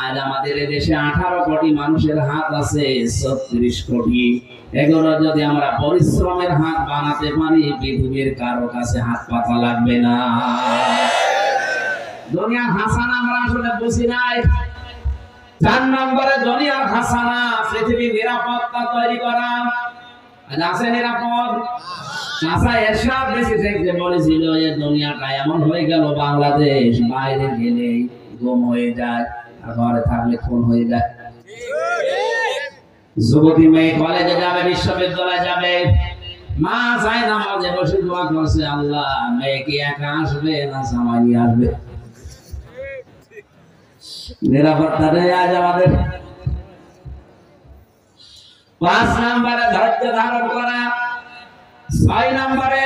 আজ আমাদের দেশে 18 কোটি মানুষের হাত আছে, 36 কোটি। এগুলো যদি আমরা পরিশ্রমের হাত বানাতে পারি, পৃথিবীর কারো কাছে হাত পাতা লাগবে না। দুনিয়ার হাসানা আমরা আসলে বুঝি নাই। 4 নম্বরে দুনিয়ার হাসানা পৃথিবীর নিরাপত্তা তৈরি করা। আজ আছে নিরাপদ? চাচা এরশাদ বেশি থেকে বলেছিল যে দুনিয়াটা এমন হয়ে গেল, বাংলাদেশ বাইরে গেলে গুম হয়ে যায়, আর ঘরে থাকলে খুন হয়ে যায়। যুবতী মেয়ে কলেজে যাবে, বিশ্ববিদ্যালয়ে যাবে, মা চায় নামাজে বসে দোয়া করছে, আল্লাহ মেয়ে কি একা আসবে না জামাই নিয়ে আসবে? নিরাপত্তা নেই আজ আমাদের। 5 নম্বরে ধৈর্য ধারণ করা। 6 নম্বরে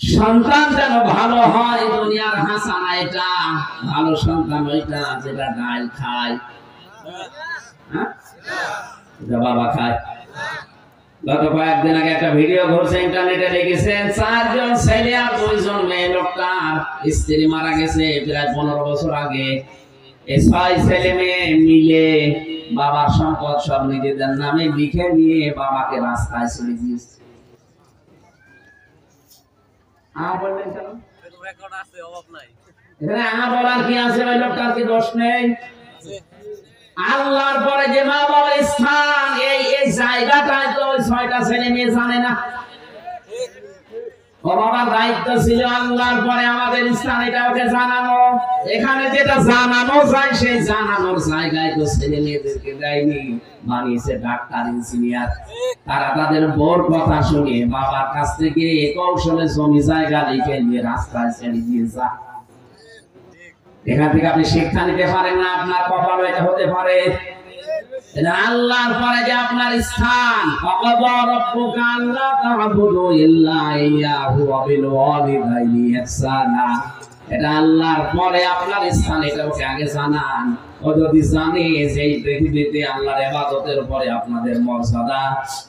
সন্তান যেন ভালো হয়, দুনিয়ার হাসানা এটা। ভালো সন্তান ওইটা যেটা ডাল খায়, বাবা খায়। গত কয়েকদিন আগে একটা ভিডিও ঘুরছে ইন্টারনেটে, দেখেছেন 4 জন ছেলে আর 2 জন মেয়ে। লোকটার স্ত্রী মারা গেছে প্রায় 15 বছর আগে। এই 6 ছেলে মেয়ে মিলে বাবার সম্পদ সব নিজেদের নামে লিখে নিয়ে বাবাকে রাস্তায় ছেড়ে দিয়েছে। বললেন কেন? এখানে বলার কি আছে? ওই লোকটার কি দোষ নেই? আল্লাহর পরে যে মা বাবার স্থান, এই জায়গাটায় তো ওই 6টা ছেলে মেয়ে জানে না। ও বাবার দায়িত্ব ছিল আল্লাহর পরে আমাদের স্থান এটা ওকে জানানো। এখানে যেটা জানানো যায় সেই জানানোর জায়গায় তো ছেলে মেয়েদেরকে দেয়নি, বানিয়েছে ডাক্তার, ইঞ্জিনিয়ার। তারা তাদের বড় কথা শুনে বাবার কাছ থেকে কৌশলে জমি জায়গা লিখে নিয়ে রাস্তায় ছেড়ে দিয়েছে। এখান থেকে আপনি শিক্ষা নিতে পারেন না, আপনার কপাল এটা হতে পারে। আল্লাহর পরে যে আপনার স্থান, ওয়াকাদা রাব্বুকা আল্লা তা'বুদু ইল্লা ইয়্যাহু ওয়া বিল ওয়ালিদাইনি ইহসানা। এটা আল্লাহর পরে আপনার স্থান, এটা ওকে আগে জানান। ও যদি জানে যে এই পৃথিবীতে আল্লাহর ইবাদতের উপরে আপনাদের মর্যাদা,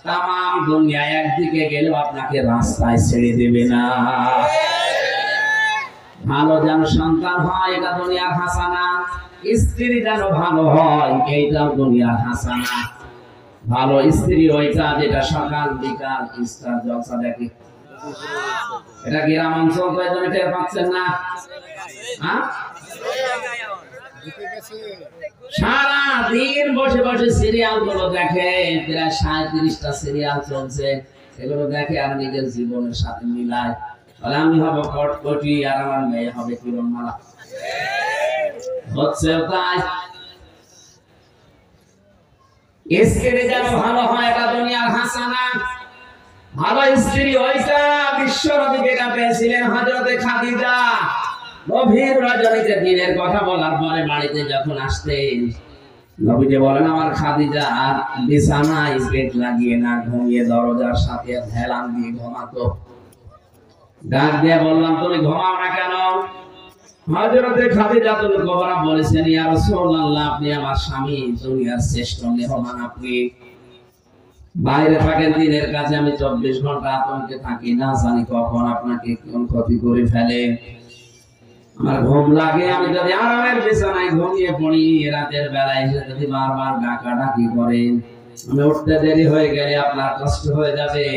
তামাম দুনিয়া একদিকে গেলেও আপনাকে রাস্তায় ছেড়ে দেবে না। ভালো যেন সন্তান হয়, এটা দুনিয়ার হাসানা। স্ত্রী যেন ভালো হয়, এইটাও দুনিয়ার হাসানা। ভালো স্ত্রী ওইটা যেটা সকাল বিকাল ইস্তার জলসা দেখে। এটা গ্রাম অঞ্চল তো এজন্য টের পাচ্ছেন না। সারা দিন বসে বসে সিরিয়াল গুলো দেখে, প্রায় 37টা সিরিয়াল চলছে। এগুলো দেখে আর নিজের জীবনের সাথে মিলায়। আমি হব কটকটি আর আমার মেয়ে হবে কিরণমালা। হচ্ছে তাই। স্ত্রী যেন ভালো হয়, এটা দুনিয়ার হাসানা। ভালো স্ত্রী ওইটা বিশ্বনবী যেটা পেয়েছিলেন হযরতে খাদিজা। গভীর রজনীতে দিনের কথা বলার পরে বাড়িতে যখন আসতেন, নবীজি বলেন, আমার খাদিজা বিছানায় বেড লাগিয়ে না ঘুমিয়ে দরজার সাথে হেলান দিয়ে ঘুমাতো। ডাক দিয়ে বললাম, তুমি ঘুমাও না কেন? হযরতে খাদিজা কুবরা বলেছেন, ইয়া রাসূলুল্লাহ, আপনি আমার স্বামী, দুনিয়ার শ্রেষ্ঠ মেহমান। আপনি বাইরে থাকেন দিনের কাছে, আমি 24 ঘন্টা আতঙ্কে থাকি, না জানি কখন আপনাকে কোন ক্ষতি করে ফেলে। আমার ঘুম লাগে, আমি যদি আরামের বিছানায় ঘুমিয়ে পড়ি, রাতের বেলায় এসে যদি বারবার ডাকাডাকি করেন, আমি উঠতে দেরি হয়ে গেলে আপনার কষ্ট হয়ে যাবে।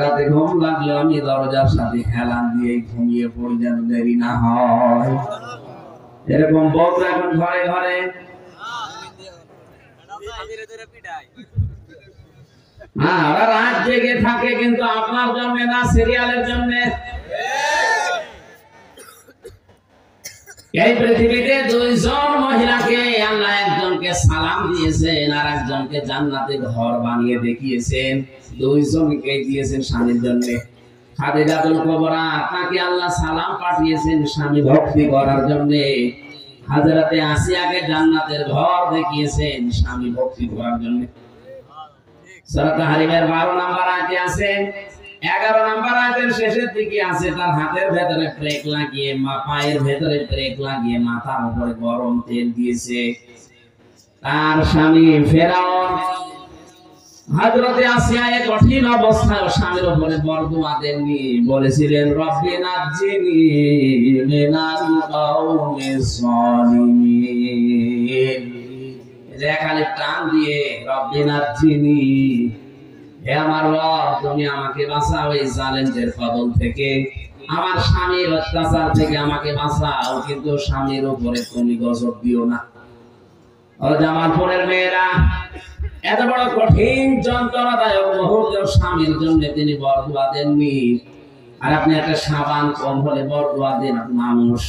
রাতে ঘুম লাগলে আমি দরজার সাথে হেলান দিয়ে ঘুমিয়ে পড়ি, যেন দেরি না হয়। এরকম বউ এখন ঘরে ঘরে। হ্যাঁ, ওরা রাত জেগে থাকে, কিন্তু আপনার জন্য না, সিরিয়ালের জন্য। এই পৃথিবীতে 2 জন মহিলাকে আল্লাহ, একজনকে সালাম দিয়েছেন আর একজনকে জান্নাতে ঘর বানিয়ে দেখিয়েছেন। 2 জনকে দিয়েছেন স্বামীর জন্য। খাদিজাতুল কুবরা, তাকে আল্লাহ সালাম পাঠিয়েছেন স্বামী ভক্তি করার জন্য। হযরতে আসিয়াকে জান্নাতের ঘর দেখিয়েছেন স্বামী ভক্তি করার জন্য। সূরা তাহরিমের 12 নম্বর আয়াতে আছে। 11 নম্বর আয়াতের শেষের দিকে আছে, তার হাতের ভেতরে ব্রেক লাগিয়ে, পায়ের ভেতরে ব্রেক লাগিয়ে মাথার উপরে গরম তেল দিয়েছে। তার স্বামী ফেরাউন হযরতে আসিয়া এক কঠিন অবস্থায় স্বামীর উপরে বরদোয়া দেননি, বলেছিলেন রব্বি নাজ্জিনি মিনাল কাওমিস সালিমিন। যে খালি টান দিয়ে রব্বি নাজ্জিনি, হে আমার রব তুমি আমাকে বাঁচাও এই জালেমদের কবল থেকে, আমার স্বামীর অত্যাচার থেকে আমাকে বাঁচাও, কিন্তু স্বামীর উপরে তুমি গজব দিও না। ও জামালপুরের মেয়েরা, এত বড় কঠিন যন্ত্রণাদায়ক মুহূর্তে স্বামীর জন্য তিনি বরদোয়া দেননি, আর আপনি একটা সাবান কম হলে বরদোয়া দেন মানুষ।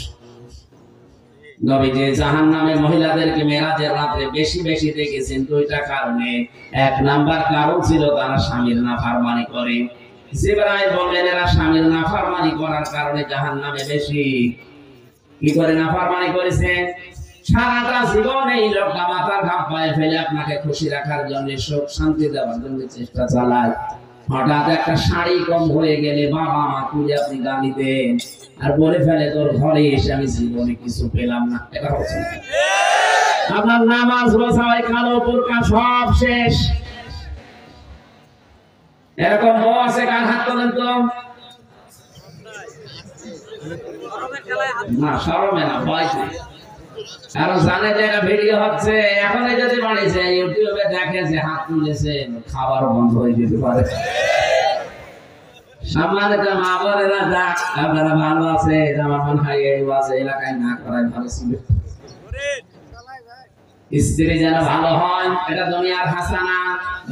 নবীজি জাহান্নামে মহিলাদেরকে মেরাজের রাতে বেশি বেশি দেখেছেন দুইটা কারণে। এক নাম্বার কারণ ছিল তারা স্বামীর নাফরমানি করে। জিবরাইল বললেন এরা স্বামীর নাফরমানি করার কারণে জাহান্নামে বেশি। কি করে নাফরমানি করেছে? সারাটা জীবন এই লোকটা মাথার ঘাম পায়ে ফেলে আপনাকে খুশি রাখার জন্য, সুখ শান্তি দেওয়ার জন্য চেষ্টা চালায়। হঠাৎ একটা শাড়ি কম হয়ে গেলে বাবা মা তুলে আপনি গালি দেন, আর বলে ফেলে তোর ঘরে এসে আমি জীবনে কিছু পেলাম না। এটা হচ্ছে আপনার নামাজ রোজা ওই কালো বোরকা সব শেষ। এরকম বউ আছে, কার হাত তোলেন তো? না শরমে না, ভয় কারণ জানে যে এটা ভিডিও হচ্ছে। এখন যদি বাড়িছে ইউটিউবে দেখে যে হাত তুলেছে, খাবার বন্ধ হয়ে যেতে পারে। সম্মানিত মা বোনেরা, যাক আপনারা ভালো আছে, আমার মনে হয় এই আছে এলাকায় না করাই ভালো ছিল। স্ত্রী যেন ভালো হয়, এটা দুনিয়ার হাসানা।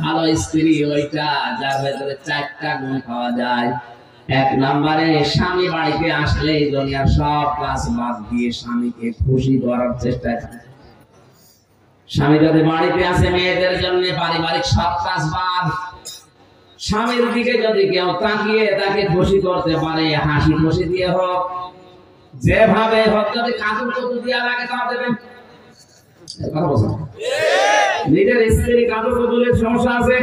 ভালো স্ত্রী ওইটা যার ভেতরে 4টা গুণ পাওয়া যায়। এক নম্বরে স্বামী বাড়িতে আসলে দুনিয়ার সব কাজ বাদ দিয়ে স্বামীকে খুশি করার চেষ্টা করে। স্বামী যদি বাড়িতে আসে মেয়েদের জন্য পারিবারিক সব কাজ বাদ, স্বামীর দিকে যদি কেউ তাকিয়ে তাকে খুশি করতে পারে, হাসি খুশি দিয়ে হোক, যেভাবে হোক, যদি কাজল কত দিয়া লাগে তা দেবেন। নিজের স্ত্রী কাজল কতলের সমস্যা আছে।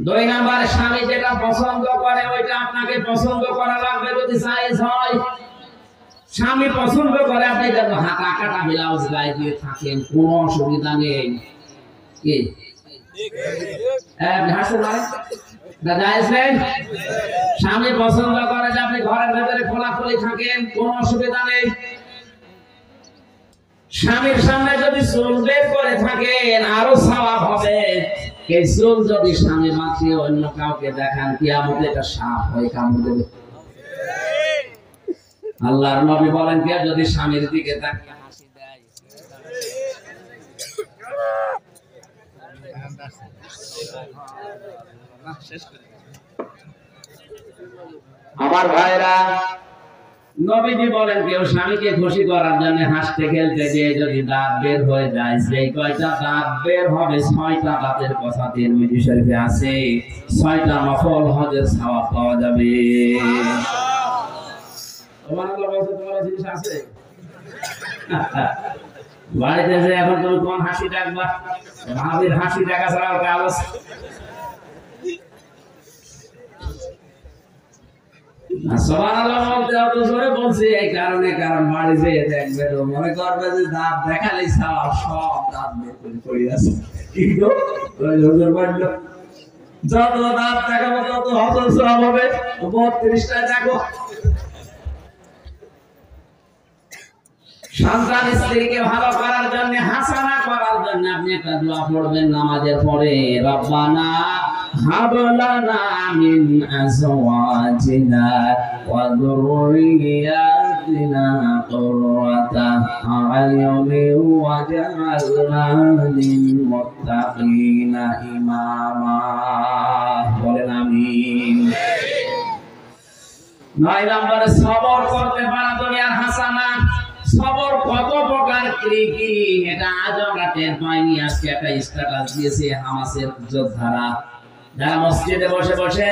2 নম্বরে স্বামী যেটা পছন্দ করে ওইটা আপনাকে পছন্দ করা লাগবে যদি সাইজ হয়। স্বামী পছন্দ করে আপনি যত হাতা কাটা ব্লাউজ গায়ে দিয়ে থাকেন, কোনো অসুবিধা নেই। কি স্বামী পছন্দ করে যে আপনি ঘরের ভেতরে খোলাখুলি থাকেন, কোনো অসুবিধা নেই। স্বামীর সামনে যদি চুল বের করে থাকেন আরো সওয়াব হবে। এই চুল যদি স্বামী বাঁচিয়ে অন্য কাউকে দেখান, কিয়ামতে এটা সাপ হয়ে কামড় দেবে। আল্লাহর নবী বলেন কে যদি স্বামীর দিকে তাকিয়ে হাসি দেয়, আমার ভাইরা, নবীজি বলেন কেউ স্বামীকে খুশি করার জন্য হাসতে খেলতে গিয়ে যদি দাঁত বের হয়ে যায়, সেই কয়টা দাঁত বের হবে 6টা দাঁতের কথা তিরমিজি শরীফে আছে, 6টা নফল হজের সওয়াব পাওয়া যাবে। সুবহানাল্লাহ বলতে তোমার জিনিস আছে বাড়িতে যে এখন তুমি কোন হাসি ডাকবা? ভাবির হাসি ডাকা ছাড়া কাজ সুবহানাল্লাহ বলতে অত জোরে বলছি এই কারণে, কারণ বাড়ি যেয়ে দেখবে মনে করবে যে দাঁত দেখালেই সওয়াব, সব দাঁত বের করে পড়ে আছে। কি গো ওই হুজুর বলল যত দাঁত দেখাবো তত হজর সওয়াব হবে। 32টা দেখো। সন্তান স্ত্রীকে ভালো করার জন্য, হাসানা করার জন্য আপনি একটা দোয়া পড়বেন নামাজের পরে, রব্বানা হাব লানা মিন আজওয়াজিনা ওয়া যুররিয়াতিনা কুররাতা আ'য়ুনিন ওয়াজআলনা লিল মুত্তাকিনা ইমামা। বলেন আমিন। 9 নম্বরে সবর করতে পারা দুনিয়ার হাসানা। সবর কত প্রকার কি কি এটা আজ আমরা টের পাইনি। আজকে একটা স্ট্যাটাস দিয়েছে হামাসের যোদ্ধারা, যারা মসজিদে বসে বসে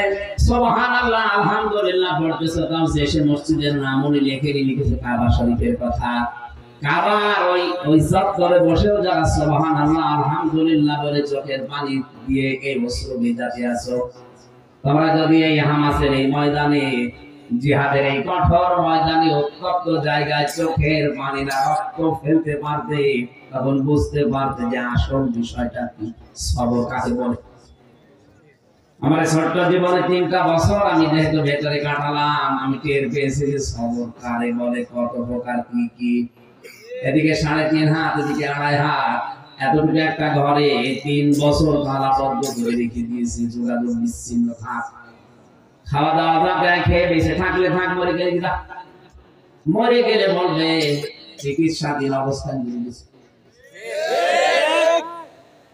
সুবহানাল্লাহ আলহামদুলিল্লাহ পড়তেছে, তাও শেষে মসজিদের নামও লিখেছে কাবা শরীফের কথা। কাবার ওই চত্বরে বসেও যারা সুবহানাল্লাহ আলহামদুলিল্লাহ বলে চোখের পানি দিয়ে এই বস্ত্র ভিজাতে আছো, তোমরা যদি এই হামাসের এই ময়দানে জিহাদের এই কঠোর ময়দানে উত্তপ্ত জায়গায় চোখের পানি না রক্ত ফেলতে পারতে, তখন বুঝতে পারতে যে আসল বিষয়টা কি, সবর কাকে বলে। আমার ছোট্ট জীবনে 3টা বছর আমি যেহেতু ভেতরে কাটালাম, আমি টের পেয়েছি যে সবর কারে বলে, কত প্রকার কি কি। এদিকে 3.5 হাত, এদিকে 2.5 হাত, এতটুকু একটা ঘরে 3 বছর তালাবদ্ধ করে রেখে দিয়েছি, যোগাযোগ বিচ্ছিন্ন থাক, খাওয়া দাওয়া যা খেয়ে বেঁচে থাকলে থাক, মরে গেলে কি, মরে গেলে বলবে চিকিৎসাধীন অবস্থায় নিয়ে গেছে।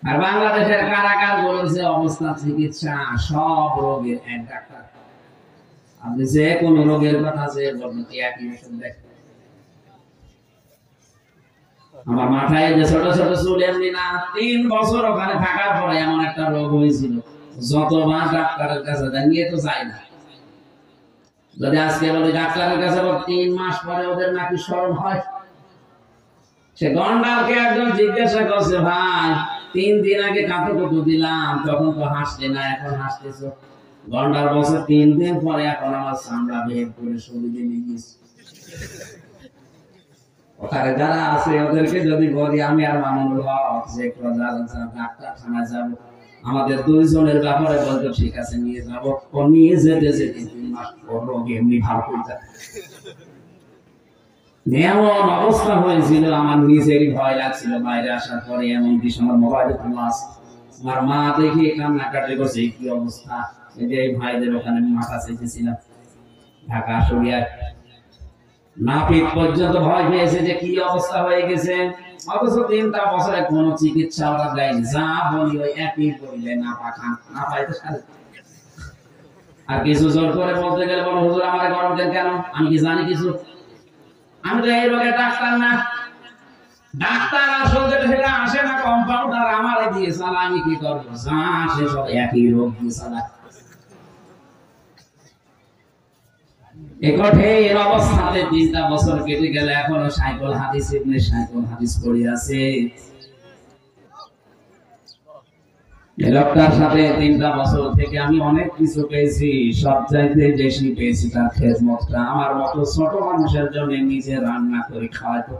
আর বাংলাদেশের কারাগার বলেছে অবস্থা চিকিৎসা সব রোগের এক ডাক্তার, আপনি যে কোন রোগের কথা যে বলবেন একই ওষুধ দেখ। আমার মাথায় যে ছোট ছোট চুল এমনি না, 3 বছর ওখানে থাকার পরে এমন একটা রোগ হয়েছিল, যতবার ডাক্তারের কাছে নিয়ে তো যাই না। যদি আজকে বলি ডাক্তারের কাছে 3 মাস পরে ওদের নাকি স্মরণ হয়। সে গন্ডালকে একজন জিজ্ঞাসা করছে, ভাই 3 দিন আগে কাঁথো কত দিলাম, তখন তো হাসলে না, এখন হাসতেছ। গন্ডাল বছর 3 দিন পরে এখন আমার চামড়া বের করে শরীরে নিয়ে গেছে। ওখানে যারা আছে ওদেরকে যদি বলি আমি আর মামুনুল হক যে ডাক্তারখানায় যাব, আমাদের 2 জনের ব্যাপারে বলতো ঠিক আছে নিয়ে যাব, ও নিয়ে যেতে যেতে 3 মাস পর রোগ এমনি ভালো হয়ে যায়। এমন অবস্থা হয়েছিল, আমার নিজেরই ভয় লাগছিল বাইরে আসার পরে। এমন কি আমার মোবাইলে ক্লাস, আমার মা দেখে কান্নাকাটি করছে, কি অবস্থা। এই যে ভাইদের ওখানে মাথা চেয়েছিলাম ঢাকা আশুলিয়ায়, নাপিত পর্যন্ত ভয় পেয়েছে যে কি অবস্থা হয়ে গেছে। অথচ 3টা বছরে কোনো চিকিৎসা ওরা দেয়নি, যা বলি ওই একই বললে না পাখান না পাইতে সারে। আর কিছু জোর করে বলতে গেলে বলো হুজুর আমার গরম দেন কেন, আমি কি জানি কিছু, আমি তো এই রোগের ডাক্তার না। ডাক্তার আসলে সেটা আসে না, কম্পাউন্ডার আমারে দিয়ে চালা, আমি কি করবো, যা আসে সব একই রোগ দিয়ে চালা। এই কঠিন অবস্থাতে 3টা বছর কেটে গেলে এখনো সাইকেল হাদিস ইবনে সাইকেল হাদিস পড়ে আছে। এই লোকটার সাথে 3টা বছর থেকে আমি অনেক কিছু পেয়েছি, সবচাইতে বেশি পেয়েছি তার খেদমতটা। আমার মতো ছোট মানুষের জন্য নিজে রান্না করে খাওয়াতো।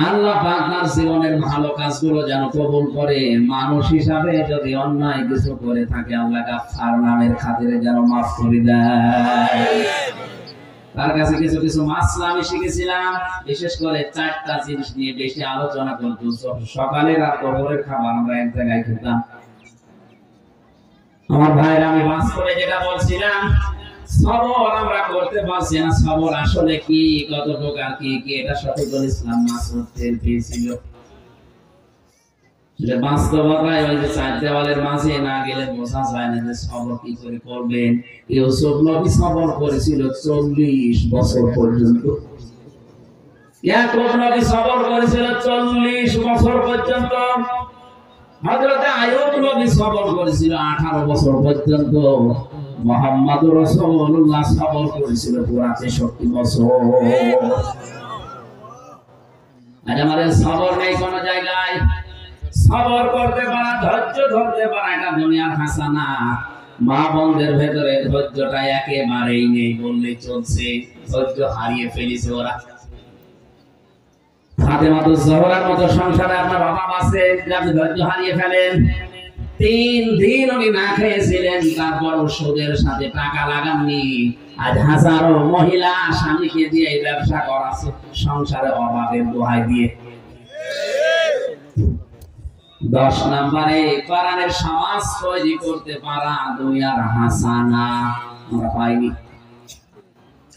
আল্লাহ পাক তার জীবনের ভালো কাজগুলো যেন কবুল করে। মানুষ হিসাবে যদি অন্যায় কিছু করে থাকে, আল্লাহ গাফফার নামের খাতিরে যেন মাফ করে দেয়। তার কাছে কিছু কিছু মাসলা আমি শিখেছিলাম, বিশেষ করে 4টা জিনিস নিয়ে বেশি আলোচনা করতো। সকালে আর দুপুরের খাবার আমরা এক জায়গায় খেতাম। আমার ভাইরা, আমি বাস্তবে যেটা বলছিলাম, সবর আমরা করতে পারছি না। সবর আসলে কি, কত প্রকার কি কি, এটা শফিকুল ইসলাম মাসুদ টের পেয়েছিল। যে বাস্তবতায় ওই যে 4 দেওয়ালের মাঝে না গেলে বোঝা যায় না যে সবর কি করে করবেন। ইউসুফ নবী সবর করেছিল 40 বছর পর্যন্ত। ইয়াকুব নবী সবর করেছিল 40 বছর পর্যন্ত। হযরত আইয়ুব নবী সবর করেছিল 18 বছর পর্যন্ত। মুহাম্মদুর রাসূলুল্লাহ সবর করেছিল পুরা 63 বছর। আজ আমাদের সবর নেই কোন জায়গায়। সবর করতে পারা, ধৈর্য ধরতে পারা, এটা দুনিয়ার হাসানা। মা বোনদের ভেতরে ধৈর্যটা একেবারেই নেই বললে চলছে। ধৈর্য হারিয়ে ফেলেছে ওরা। ফাতেমাতুজ জোহরার মতো সংসারে আপনার অভাব আছে যে আপনি ধৈর্য হারিয়ে ফেলেন। 3 দিন উনি না খেয়েছিলেন, তারপর সুদের সাথে টাকা লাগাননি। আজ হাজারো মহিলা স্বামীকে দিয়ে এই ব্যবসা করাচ্ছে, সংসারে অভাবের দোহাই দিয়ে। 10 নম্বরে কোরআনের সমাজ তৈরি করতে পারা দুনিয়ার হাসানা আমরা পাইনি।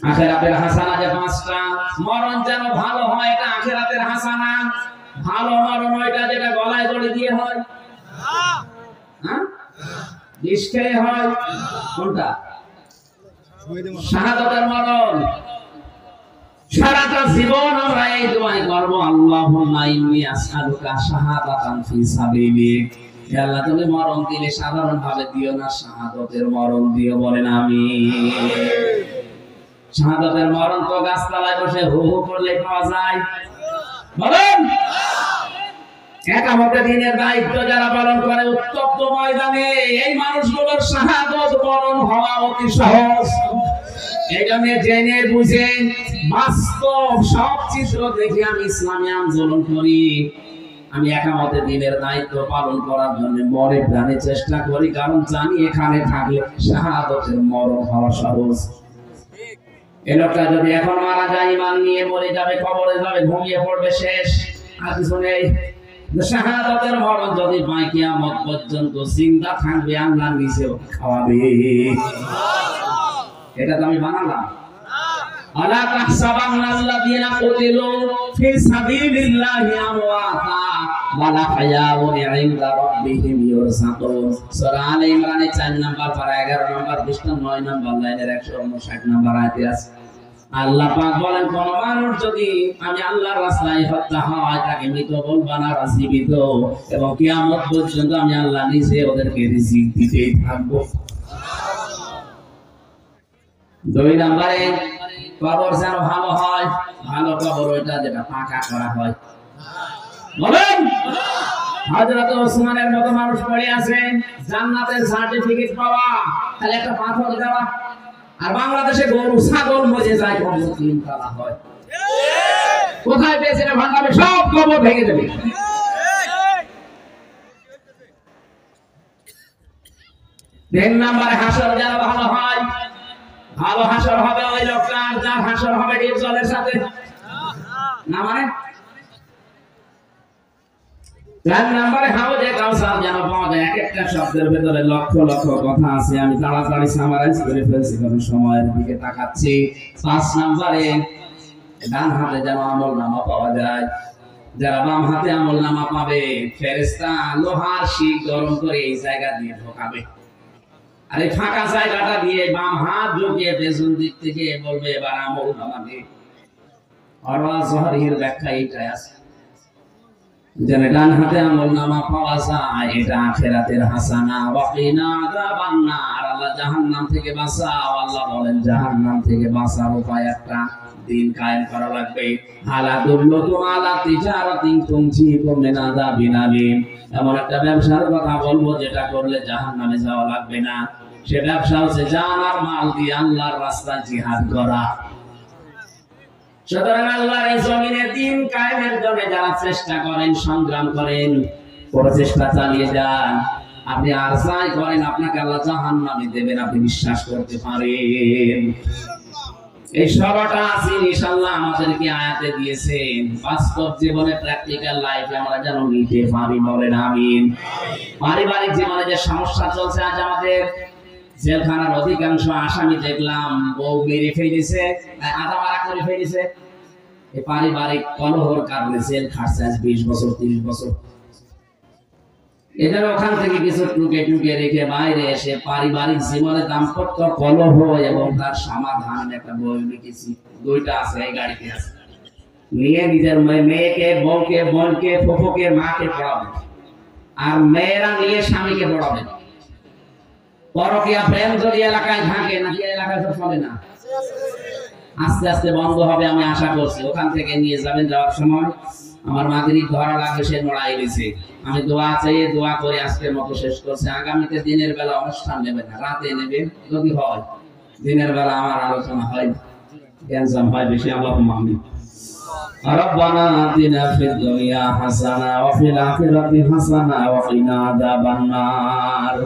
আখিরাতের হাসানা যে 5টা, মরণ যেন ভালো হয়, এটা আখিরাতের হাসানা। ভালো মরণ ওইটা যেটা গলায় দড়ি দিয়ে হয়, হ্যাঁ বিষ খেয়ে হয়, কোনটা? শাহাদাতের মরণ। সারাটা জীবন আমরা এই দোয়াই করব, আল্লাহুম্মা ইন্নী আসআলুকা শাহাদাতান ফি সাবিলিক। হে আল্লাহ, তুমি মরণ দিলে সাধারণ ভাবে দিও না, শাহাদাতের মরণ দিও, বলেন আমিন। শাহাদাতের মরণ তো গাছতলায় বসে হু হু করলে পাওয়া যায়, বলেন। একামতে দিনের দায়িত্ব যারা পালন করে উত্তপ্ত ময়দানে, এই মানুষগুলোর শাহাদাত মরণ হওয়া অতি সহজ। এই জন্য জেনে বুঝে বাস্তব সব চিত্র দেখে আমি ইসলামী আন্দোলন করি। আমি একামতে দিনের দায়িত্ব পালন করার জন্য মরে প্রাণে চেষ্টা করি, কারণ জানি এখানে থাকলে শাহাদাতের মরণ হওয়া সহজ। এই লোকটা যদি এখন মারা যায়, ইমান নিয়ে মরে যাবে, কবরে যাবে, ঘুমিয়ে পড়বে, শেষ, আর কিছু নেই। শাহাদাতের মরণ যদি পায়, কিয়ামত পর্যন্ত চিন্তা থাকবে আল্লাহ নিজেও খাওয়াবে। এটা তো আমি বানালাম। আলা তাহসাবান্নাল্লাযীনা কুতিলু ফি সাবিলিল্লাহি আমওয়াতা ওয়াল আহয়াউন ইনদা রাব্বিহিম ইউরযাকুন। সূরা আলে ইমরানের 4 নাম্বার পারা 11 নাম্বার পৃষ্ঠা 9 নাম্বার লাইনের 159 নাম্বার আয়াতে আছে। আল্লাহ পাক বলেন, কোন মানুষ যদি আমি আল্লাহর রাস্তায় হত্যা হয়, তাকে মৃত বলবা না, জীবিত, এবং কিয়ামত পর্যন্ত আমি আল্লাহ নিজে ওদেরকে রিজিক দিতেই থাকবো। 2 নম্বরে কবর যেন ভালো হয়। ভালো কবর ওইটা যেটা পাকা করা হয়। বলেন, হযরত ওসমানের মতো মানুষ পড়ে আছে, জান্নাতের সার্টিফিকেট পাওয়া, তাহলে একটা পাথর দেওয়া। আর বাংলাদেশে গরু ছাগল মজে যায়, কবর 3 তলা হয়। কোথায় পেয়েছে না ভাঙাবে, সব কবর ভেঙে দেবে। তিন নম্বরে হাসর যেন ভালো হয়। ভালো হাসর হবে ওই লোকটার যার হাসর হবে ডিপ জলের সাথে, না মানে 4 নম্বরে হাউজে কাউসার যেন পাওয়া যায়। এক একটা শব্দের ভিতরে লক্ষ লক্ষ কথা আছে, আমি তাড়াতাড়ি সামারাইজ করে ফেলছি কারণ সময়ের দিকে তাকাচ্ছি। 5 নম্বরে ডান হাতে যেন আমলনামা পাওয়া যায়। যারা বাম হাতে আমলনামা পাবে, ফেরেশতা লোহার শিক গরম করে এই জায়গা দিয়ে ঢোকাবে, আর এই ফাঁকা জায়গাটা দিয়ে বাম হাত ঢুকিয়ে পেছন দিক থেকে বলবে, এবার আমলনামা দে। আর জহরির ব্যাখ্যা এইটাই আছে, যেন ডান হাতে আমলনামা পাওয়া যায়, এটা আখিরাতের হাসানা। ওয়া কিনা আযাবান নার, আল্লাহ জাহান্নাম থেকে বাঁচাও। আল্লাহ বলেন, জাহান্নাম থেকে বাঁচার উপায় একটা, দিন কায়েম করা লাগবে। আলা দুল্লুকুম আলা তিজারাতিন তুনজিকুম মিন আযাবিন আলীম, এমন একটা ব্যবসার কথা বলবো যেটা করলে জাহান্নামে যাওয়া লাগবে না। সে ব্যবসা হচ্ছে জান আর মাল দিয়ে আল্লাহর রাস্তায় জিহাদ করা। সুতরাং আল্লাহর এই জমিনে দিন কায়েমের জন্য যারা চেষ্টা করেন, সংগ্রাম করেন, প্রচেষ্টা চালিয়ে যান, আপনি আর যাই করেন আপনাকে আল্লাহ জাহান্নামে দেবেন, আপনি বিশ্বাস করতে পারেন। এই সবটা জিনিস আল্লাহ আমাদেরকে আয়াতে দিয়েছেন, বাস্তব জীবনে প্র্যাকটিক্যাল লাইফে আমরা যেন নিতে পারি, বলেন আমিন। পারিবারিক জীবনে যে সমস্যা চলছে, আজ আমাদের জেলখানার অধিকাংশ আসামি দেখলাম বউ মেরে ফেলেছে, আধা মারা করে ফেলেছে। এই পারিবারিক কলহর কারণে জেল খাটছে আজ 20 বছর 30 বছর। এদের ওখান থেকে কিছু টুকে টুকে রেখে বাইরে এসে পারিবারিক জীবনে দাম্পত্য কলহ এবং তার সমাধান একটা বই লিখেছি, 2টা আছে, এই গাড়িতে আছে। নিয়ে নিজের মেয়েকে, বউকে, বোনকে, ফুফুকে, মাকে পড়াবে, আর মেয়েরা নিয়ে স্বামীকে পড়াবে। পরকীয়া প্রেম যদি এলাকায় থাকে, নাকি এলাকায় তো চলে না, আস্তে আস্তে বন্ধ হবে আমি আশা করছি। ওখান থেকে নিয়ে যাবেন, যাওয়ার সময় আমার মাগরিব ধরা লাগে, সে লড়াই দিয়েছে। আমি দোয়া চাই, দোয়া করে আজকের মতো শেষ করছি। আগামীতে দিনের বেলা অনুষ্ঠান নেবে না, রাতে নেবে যদি হয়। দিনের বেলা আমার আলোচনা হয়, ক্যান্সার হয় বেশি। আল্লাহুম্মা আমিন। রব্বানা আতিনা ফিদ দুনিয়া হাসানা ওয়া ফিল আখিরাতি হাসানা ওয়া কিনা আযাবান নার।